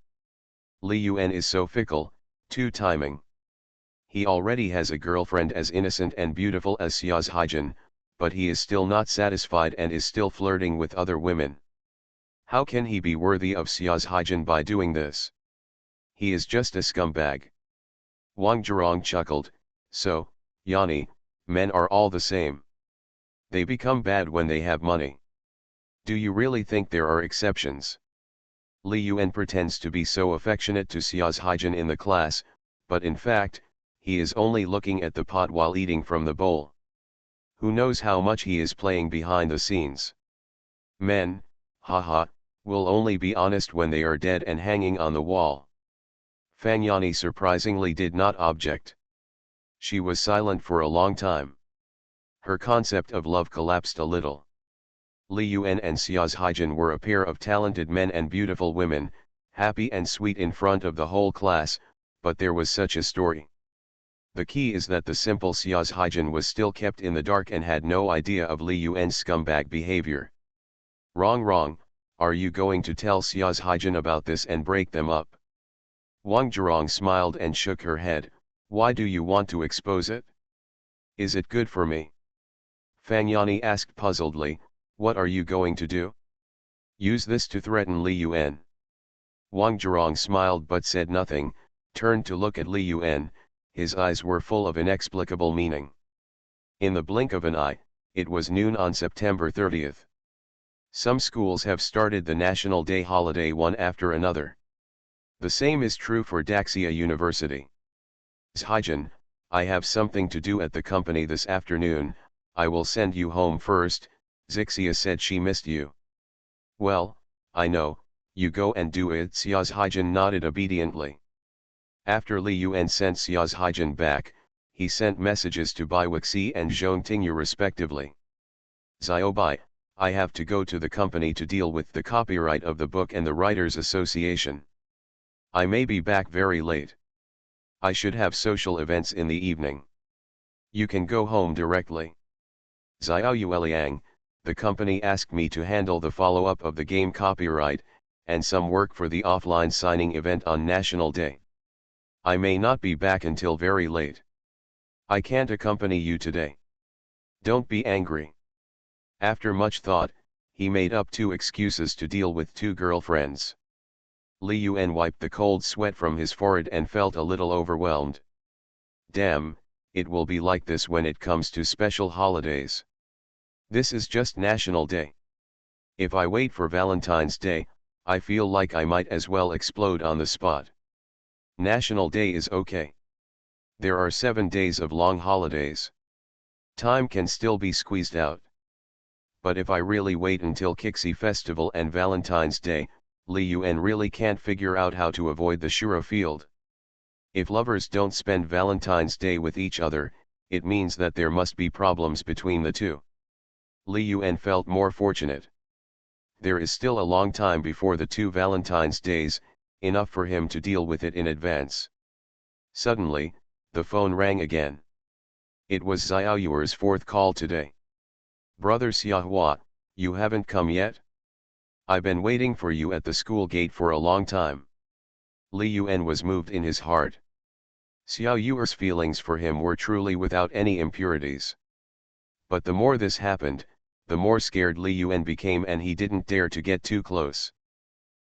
Li Yuan is so fickle, too timing. He already has a girlfriend as innocent and beautiful as Xia's Haijin, but he is still not satisfied and is still flirting with other women. How can he be worthy of Xia's Haijin by doing this? He is just a scumbag. Wang Zhurong chuckled, so, Yani, men are all the same. They become bad when they have money. Do you really think there are exceptions? Li Yuan pretends to be so affectionate to Xia's Haijin in the class, but in fact, he is only looking at the pot while eating from the bowl. Who knows how much he is playing behind the scenes? Men, haha, will only be honest when they are dead and hanging on the wall. Fang Yani surprisingly did not object. She was silent for a long time. Her concept of love collapsed a little. Li Yuan and Xia's Haijin were a pair of talented men and beautiful women, happy and sweet in front of the whole class, but there was such a story. The key is that the simple Xia's Haijin was still kept in the dark and had no idea of Li Yuan's scumbag behavior. Wrong, are you going to tell Xia's Haijin about this and break them up? Wang Zhurong smiled and shook her head. Why do you want to expose it? Is it good for me? Fang Yani asked puzzledly, what are you going to do? Use this to threaten Li Yuan. Wang Zhurong smiled but said nothing, turned to look at Li Yuan. His eyes were full of inexplicable meaning. In the blink of an eye, it was noon on September 30th. Some schools have started the National Day holiday one after another. The same is true for Daxia University. Haijin, I have something to do at the company this afternoon, I will send you home first. Zixia said she missed you. Well, I know, you go and do it. Xia's Haijin nodded obediently. After Li Yuan sent Xia's Haijin back, he sent messages to Bai Wuxi and Zhong Tingyu respectively. Bai, I have to go to the company to deal with the copyright of the book and the Writers Association. I may be back very late. I should have social events in the evening. You can go home directly. Xiao Yueliang, the company asked me to handle the follow-up of the game copyright, and some work for the offline signing event on National Day. I may not be back until very late. I can't accompany you today. Don't be angry. After much thought, he made up 2 excuses to deal with 2 girlfriends. Li Yuan wiped the cold sweat from his forehead and felt a little overwhelmed. Damn, it will be like this when it comes to special holidays. This is just National Day. If I wait for Valentine's Day, I feel like I might as well explode on the spot. National Day is okay. There are 7 days of long holidays. Time can still be squeezed out. But if I really wait until Kixi Festival and Valentine's Day, Li Yuan really can't figure out how to avoid the Shura field. If lovers don't spend Valentine's Day with each other, it means that there must be problems between the two. Li Yuan felt more fortunate. There is still a long time before the two Valentine's Days, enough for him to deal with it in advance. Suddenly, the phone rang again. It was Xiao Yuer's fourth call today. "Brother Xiahua, you haven't come yet? I've been waiting for you at the school gate for a long time." Li Yuan was moved in his heart. Xiao Yuer's feelings for him were truly without any impurities. But the more this happened, the more scared Li Yuan became, and he didn't dare to get too close.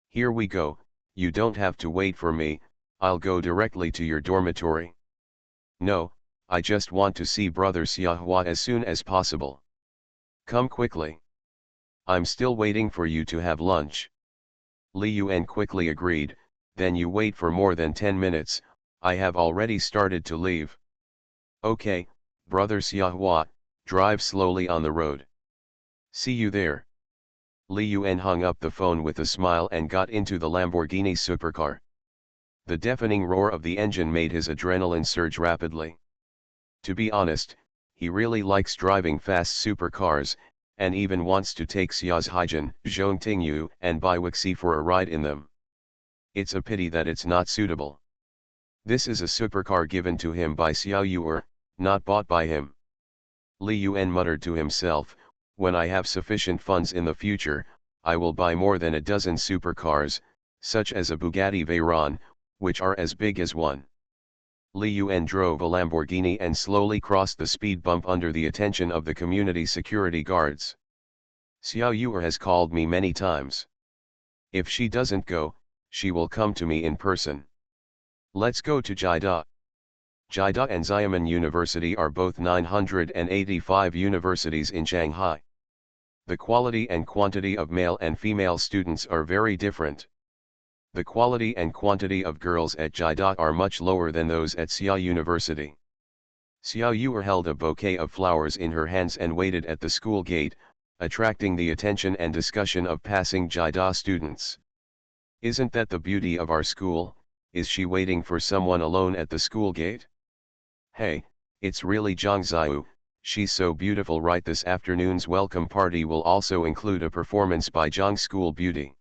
"Here we go, you don't have to wait for me, I'll go directly to your dormitory." "No, I just want to see Brother Xiahua as soon as possible." "Come quickly. I'm still waiting for you to have lunch." Li Yuan quickly agreed. "Then you wait for more than 10 minutes, I have already started to leave." "Okay, Brother Xiahua, drive slowly on the road." "See you there." Li Yuan hung up the phone with a smile and got into the Lamborghini supercar. The deafening roar of the engine made his adrenaline surge rapidly. To be honest, he really likes driving fast supercars, and even wants to take Xia's Haijin, Zhongtingyu, and Baiwixi for a ride in them. It's a pity that it's not suitable. This is a supercar given to him by Xiao Yuer, not bought by him. Li Yuan muttered to himself, "When I have sufficient funds in the future, I will buy more than a dozen supercars, such as a Bugatti Veyron, which are as big as one." Li Yuan drove a Lamborghini and slowly crossed the speed bump under the attention of the community security guards. "Xiao Yuer has called me many times. If she doesn't go, she will come to me in person. Let's go to Jida." Jida and Xiamen University are both 985 universities in Shanghai. The quality and quantity of male and female students are very different. The quality and quantity of girls at Jida are much lower than those at Xia University. Xiao Yuer held a bouquet of flowers in her hands and waited at the school gate, attracting the attention and discussion of passing Jida students. "Isn't that the beauty of our school? Is she waiting for someone alone at the school gate? Hey, it's really Zhang Xiu, she's so beautiful, right? This afternoon's welcome party will also include a performance by Zhang School Beauty."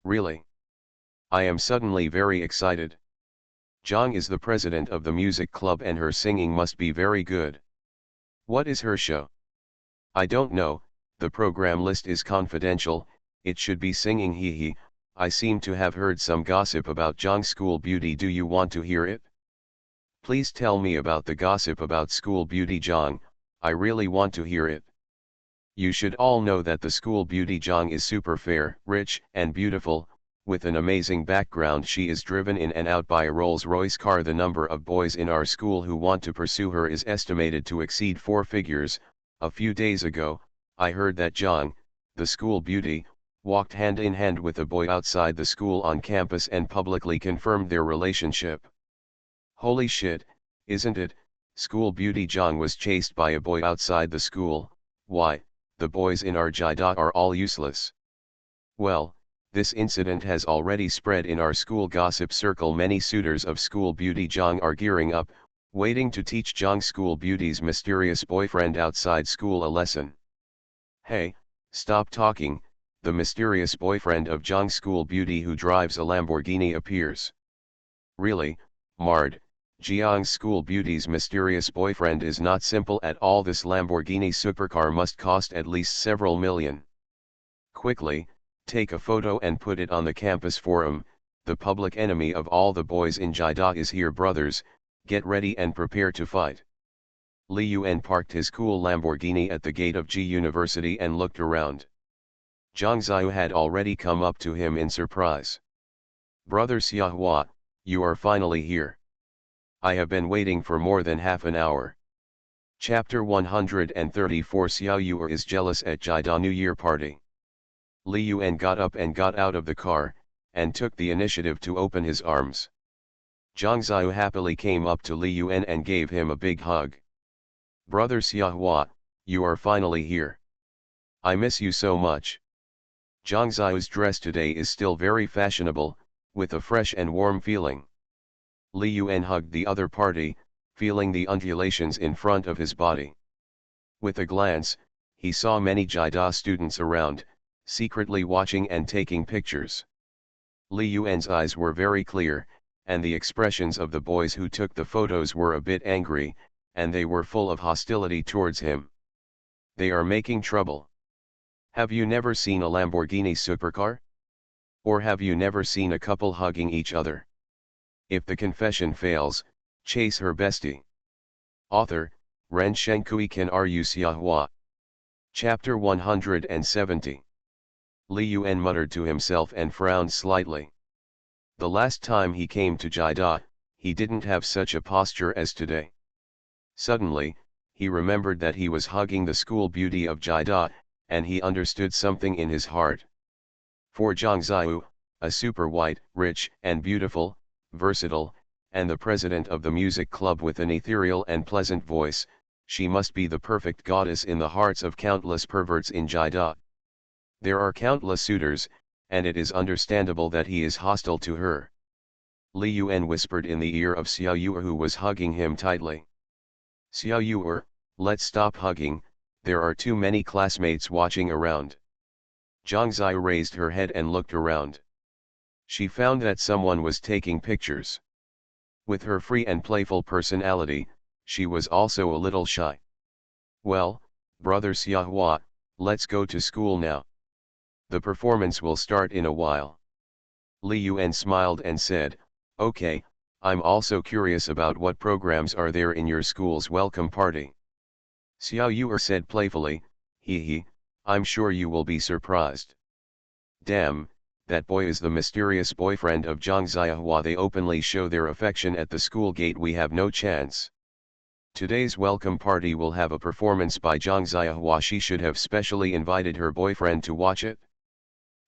"Really? I am suddenly very excited. Zhang is the president of the music club and her singing must be very good. What is her show?" "I don't know, the program list is confidential, it should be singing hee. I seem to have heard some gossip about Zhang School Beauty. Do you want to hear it?" "Please tell me about the gossip about School Beauty Zhang, I really want to hear it." "You should all know that the School Beauty Zhang is super fair, rich, and beautiful, with an amazing background. She is driven in and out by a Rolls-Royce car. The number of boys in our school who want to pursue her is estimated to exceed 4 figures. A few days ago, I heard that Zhang, the School Beauty, walked hand in hand with a boy outside the school on campus and publicly confirmed their relationship." "Holy shit, isn't it? School Beauty Zhang was chased by a boy outside the school. Why, the boys in our Jida are all useless." "Well, this incident has already spread in our school gossip circle. Many suitors of School Beauty Zhang are gearing up, waiting to teach Zhang School Beauty's mysterious boyfriend outside school a lesson." "Hey, stop talking, the mysterious boyfriend of Zhang School Beauty who drives a Lamborghini appears." "Really, Mard, Jiang School Beauty's mysterious boyfriend is not simple at all. This Lamborghini supercar must cost at least several million. Quickly, take a photo and put it on the campus forum. The public enemy of all the boys in Jida is here. Brothers, get ready and prepare to fight." Li Yuan parked his cool Lamborghini at the gate of Ji University and looked around. Zhang Xiu had already come up to him in surprise. "Brother Xiahua, you are finally here. I have been waiting for more than half an hour." Chapter 134. Xiao Yuer is jealous at Jida New Year party. Li Yuan got up and got out of the car, and took the initiative to open his arms. Zhang Xiu happily came up to Li Yuan and gave him a big hug. "Brother Xiahua, you are finally here. I miss you so much." Zhang Xiu's dress today is still very fashionable, with a fresh and warm feeling. Li Yuan hugged the other party, feeling the undulations in front of his body. With a glance, he saw many Jida students around, secretly watching and taking pictures. Li Yuan's eyes were very clear, and the expressions of the boys who took the photos were a bit angry, and they were full of hostility towards him. They are making trouble. Have you never seen a Lamborghini supercar? Or have you never seen a couple hugging each other? If the confession fails, chase her bestie. Author, Ren Shenkui Kan Ru Xiahua. Chapter 170. Li Yuan muttered to himself and frowned slightly. The last time he came to Jida, he didn't have such a posture as today. Suddenly, he remembered that he was hugging the school beauty of Jida, and he understood something in his heart. For Zhang Ziyu, a super white, rich and beautiful, versatile, and the president of the music club with an ethereal and pleasant voice, she must be the perfect goddess in the hearts of countless perverts in Jida. There are countless suitors, and it is understandable that he is hostile to her. Li Yuan whispered in the ear of Xiao Yu, who was hugging him tightly. Xiao Yu, let's stop hugging, there are too many classmates watching around. Zhang Ziyu raised her head and looked around. She found that someone was taking pictures. With her free and playful personality, she was also a little shy. Well, brother Xiahua, let's go to school now. The performance will start in a while. Li Yuan smiled and said, okay, I'm also curious about what programs are there in your school's welcome party. Xiao Yu said playfully, hee, I'm sure you will be surprised. Damn, that boy is the mysterious boyfriend of Zhang Ziahua. They openly show their affection at the school gate. We have no chance. Today's welcome party will have a performance by Zhang Ziahua. She should have specially invited her boyfriend to watch it.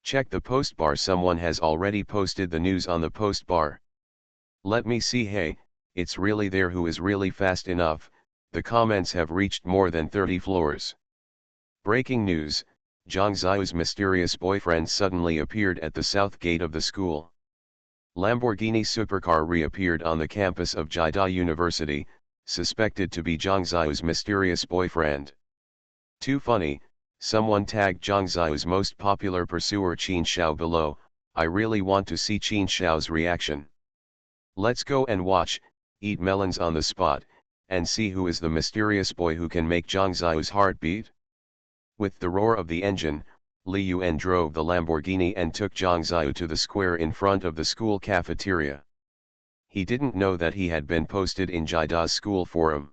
Check the post bar. Someone has already posted the news on the post bar. Let me see. Hey, it's really there. Who is really fast enough? The comments have reached more than 30 floors. Breaking news, Zhang Ziyu's mysterious boyfriend suddenly appeared at the south gate of the school. Lamborghini supercar reappeared on the campus of Jida University, suspected to be Zhang Ziyu's mysterious boyfriend. Too funny, someone tagged Zhang Ziyu's most popular pursuer Qin Xiao below. I really want to see Qin Xiao's reaction. Let's go and watch, eat melons on the spot, and see who is the mysterious boy who can make Zhang Ziyu's heart beat. With the roar of the engine, Li Yuan drove the Lamborghini and took Zhang Ziyu to the square in front of the school cafeteria. He didn't know that he had been posted in Jida's school forum.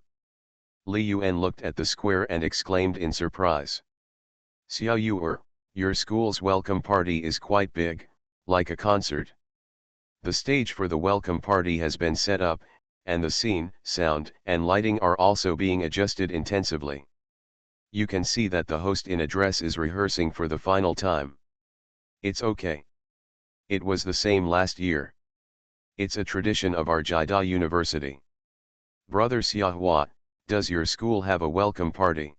Li Yuan looked at the square and exclaimed in surprise. Xiao Yu, your school's welcome party is quite big, like a concert. The stage for the welcome party has been set up, and the scene, sound, and lighting are also being adjusted intensively. You can see that the host in a dress is rehearsing for the final time. It's okay. It was the same last year. It's a tradition of our Jida University. Brother Xiahua, does your school have a welcome party?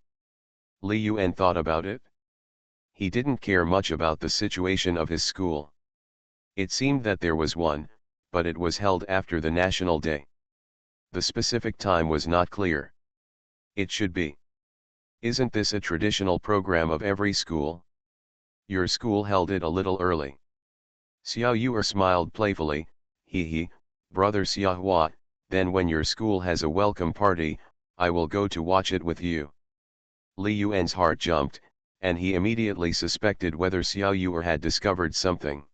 Li Yuan thought about it. He didn't care much about the situation of his school. It seemed that there was one, but it was held after the National Day. The specific time was not clear. It should be. Isn't this a traditional program of every school? Your school held it a little early. Xiao Yu smiled playfully, hee, brother Xiahua, then when your school has a welcome party, I will go to watch it with you. Li Yuan's heart jumped, and he immediately suspected whether Xiao Yu had discovered something.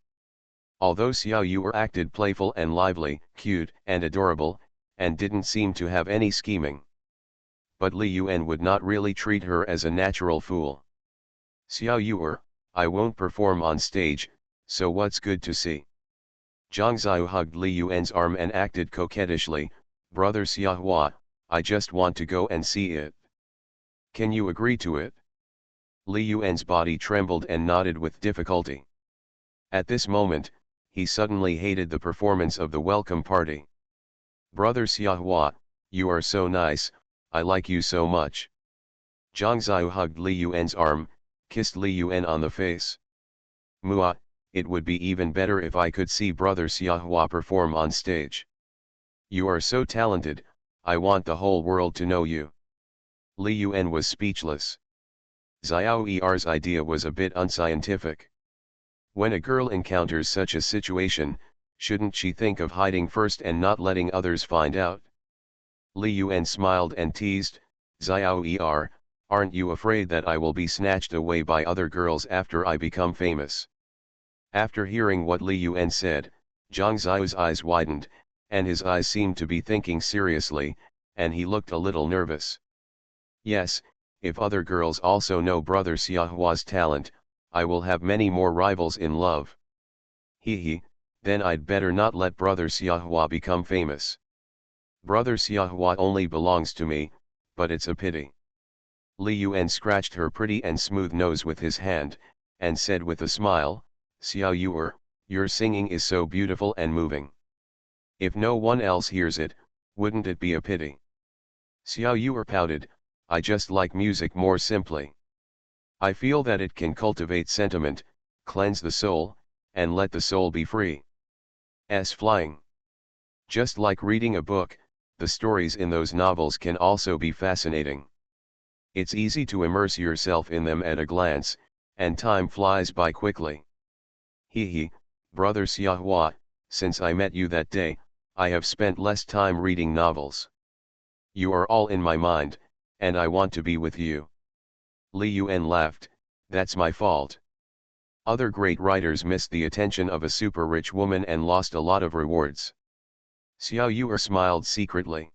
Although Xiao Yu acted playful and lively, cute and adorable, and didn't seem to have any scheming. But Li Yuan would not really treat her as a natural fool. Xiao Yu, I won't perform on stage, so what's good to see? Zhang Ziyu hugged Li Yuan's arm and acted coquettishly, brother Xiahua, I just want to go and see it. Can you agree to it? Li Yuan's body trembled and nodded with difficulty. At this moment, he suddenly hated the performance of the welcome party. Brother Xiahua, you are so nice, I like you so much. Zhang Ziyu hugged Li Yuan's arm, kissed Li Yuan on the face. Mua, it would be even better if I could see brother Xiahua perform on stage. You are so talented, I want the whole world to know you. Li Yuan was speechless. Xiao Er's idea was a bit unscientific. When a girl encounters such a situation, shouldn't she think of hiding first and not letting others find out? Li Yuan smiled and teased, Xiao Er, aren't you afraid that I will be snatched away by other girls after I become famous? After hearing what Li Yuan said, Zhang Xiao's eyes widened, and his eyes seemed to be thinking seriously, and he looked a little nervous. Yes, if other girls also know Brother Xiaohua's talent, I will have many more rivals in love. He, then I'd better not let Brother Xiaohua become famous. Brother Xiaohua only belongs to me, but it's a pity. Li Yuan scratched her pretty and smooth nose with his hand, and said with a smile, Xiao Yuer, your singing is so beautiful and moving. If no one else hears it, wouldn't it be a pity? Xiao Yuer pouted, I just like music more simply. I feel that it can cultivate sentiment, cleanse the soul, and let the soul be free. Flying. Just like reading a book, the stories in those novels can also be fascinating. It's easy to immerse yourself in them at a glance, and time flies by quickly. Brother Xiaohua, since I met you that day, I have spent less time reading novels. You are all in my mind, and I want to be with you. Li Yuan laughed, that's my fault. Other great writers missed the attention of a super rich woman and lost a lot of rewards. Xiao Yuer smiled secretly.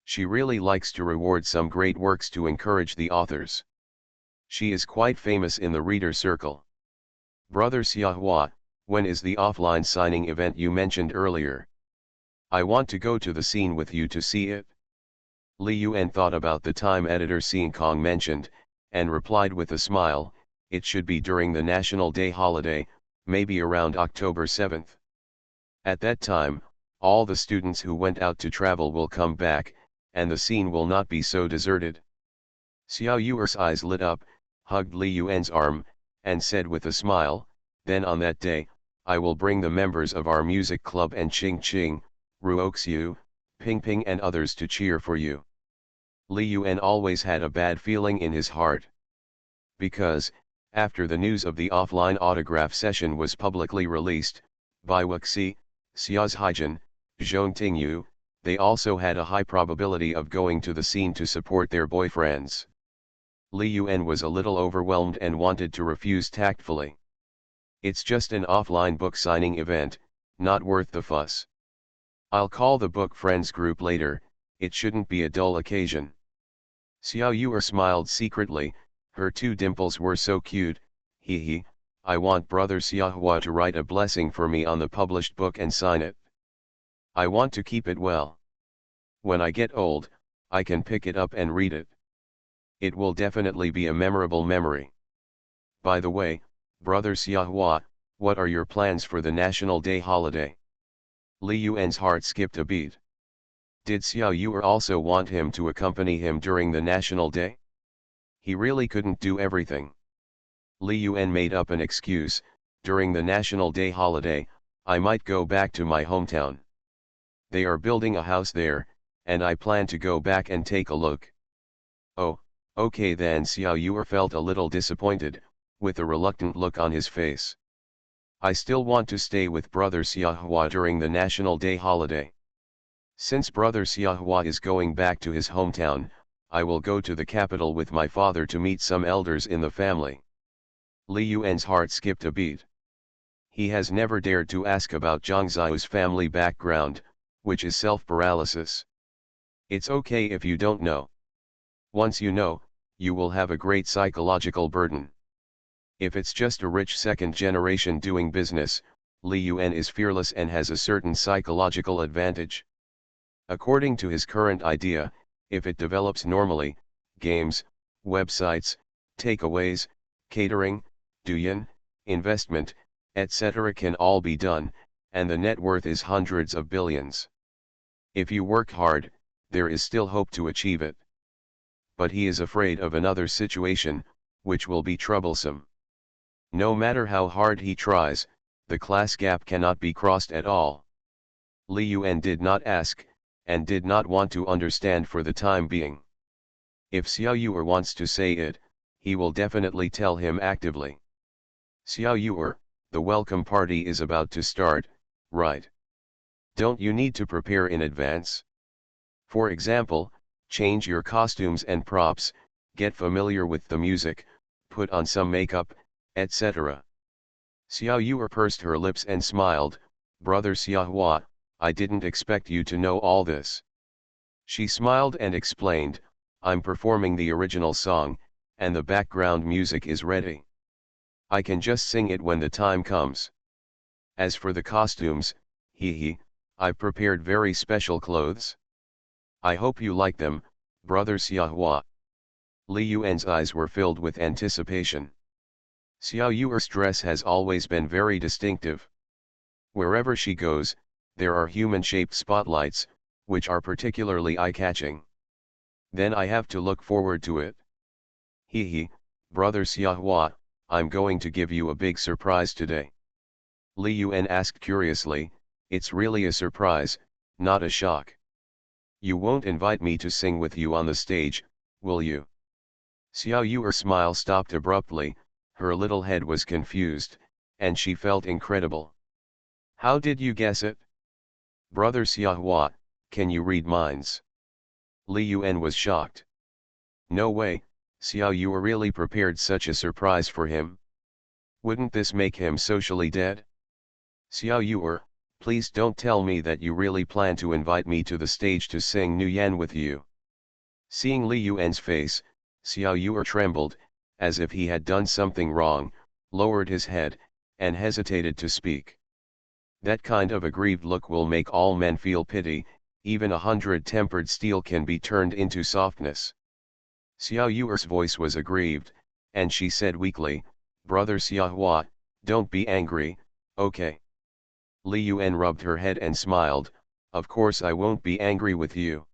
She really likes to reward some great works to encourage the authors. She is quite famous in the reader circle. Brother Xiaohua, when is the offline signing event you mentioned earlier? I want to go to the scene with you to see it. Li Yuan thought about the time editor Xin Kong mentioned, and replied with a smile, it should be during the National Day holiday, maybe around October 7th. At that time, all the students who went out to travel will come back, and the scene will not be so deserted. Xiao Yuer's eyes lit up, hugged Li Yuan's arm, and said with a smile, then on that day, I will bring the members of our music club and Qing Qing, Ruoxiu, Ping Ping and others to cheer for you. Li Yuan always had a bad feeling in his heart. Because, after the news of the offline autograph session was publicly released, by Wuxi, Xia's Haijin, Zhong Tingyu, they also had a high probability of going to the scene to support their boyfriends. Li Yuan was a little overwhelmed and wanted to refuse tactfully. It's just an offline book signing event, not worth the fuss. I'll call the book friends group later, it shouldn't be a dull occasion. Xiao Yuer smiled secretly, her two dimples were so cute, I want Brother Xiaohua to write a blessing for me on the published book and sign it. I want to keep it well. When I get old, I can pick it up and read it. It will definitely be a memorable memory. By the way, Brother Xiaohua, what are your plans for the National Day holiday? Li Yuan's heart skipped a beat. Did Xiao Yuer also want him to accompany him during the National Day? He really couldn't do everything. Li Yuan made up an excuse, during the National Day holiday, I might go back to my hometown. They are building a house there, and I plan to go back and take a look. Oh, okay then. Xiao Yuer felt a little disappointed, with a reluctant look on his face. I still want to stay with Brother Xiaohua during the National Day holiday. Since Brother Xiaohua is going back to his hometown, I will go to the capital with my father to meet some elders in the family. Li Yuan's heart skipped a beat. He has never dared to ask about Zhang Xiao's family background, which is self-paralysis. It's okay if you don't know. Once you know, you will have a great psychological burden. If it's just a rich second generation doing business, Li Yuan is fearless and has a certain psychological advantage. According to his current idea, if it develops normally, games, websites, takeaways, catering, douyin, investment, etc. can all be done, and the net worth is hundreds of billions. If you work hard, there is still hope to achieve it. But he is afraid of another situation, which will be troublesome. No matter how hard he tries, the class gap cannot be crossed at all. Li Yuan did not ask, and did not want to understand for the time being. If Xiao Yuer wants to say it, he will definitely tell him actively. Xiao Yuer, the welcome party is about to start, right? Don't you need to prepare in advance? For example, change your costumes and props, get familiar with the music, put on some makeup, etc. Xiao Yuer pursed her lips and smiled, Brother Xiahua, I didn't expect you to know all this. She smiled and explained, I'm performing the original song, and the background music is ready. I can just sing it when the time comes. As for the costumes, I've prepared very special clothes. I hope you like them, Brother Xiahua. Li Yuan's eyes were filled with anticipation. Xiao Yuer's dress has always been very distinctive. Wherever she goes, there are human-shaped spotlights, which are particularly eye-catching. Then I have to look forward to it. Brother Xiahua, I'm going to give you a big surprise today. Li Yuan asked curiously, it's really a surprise, not a shock. You won't invite me to sing with you on the stage, will you? Xiao Yuer's smile stopped abruptly, her little head was confused, and she felt incredible. How did you guess it? Brother Xiahua, can you read minds? Li Yuan was shocked. No way, Xiao Yuer really prepared such a surprise for him? Wouldn't this make him socially dead? Xiao Yuer, please don't tell me that you really plan to invite me to the stage to sing Nu Yan with you. Seeing Li Yuan's face, Xiao Yuer trembled, as if he had done something wrong, lowered his head, and hesitated to speak. That kind of aggrieved look will make all men feel pity, even 100-tempered steel can be turned into softness. Xiao Yuer's voice was aggrieved, and she said weakly, Brother Xiahua, don't be angry, okay? Li Yuan rubbed her head and smiled, of course I won't be angry with you.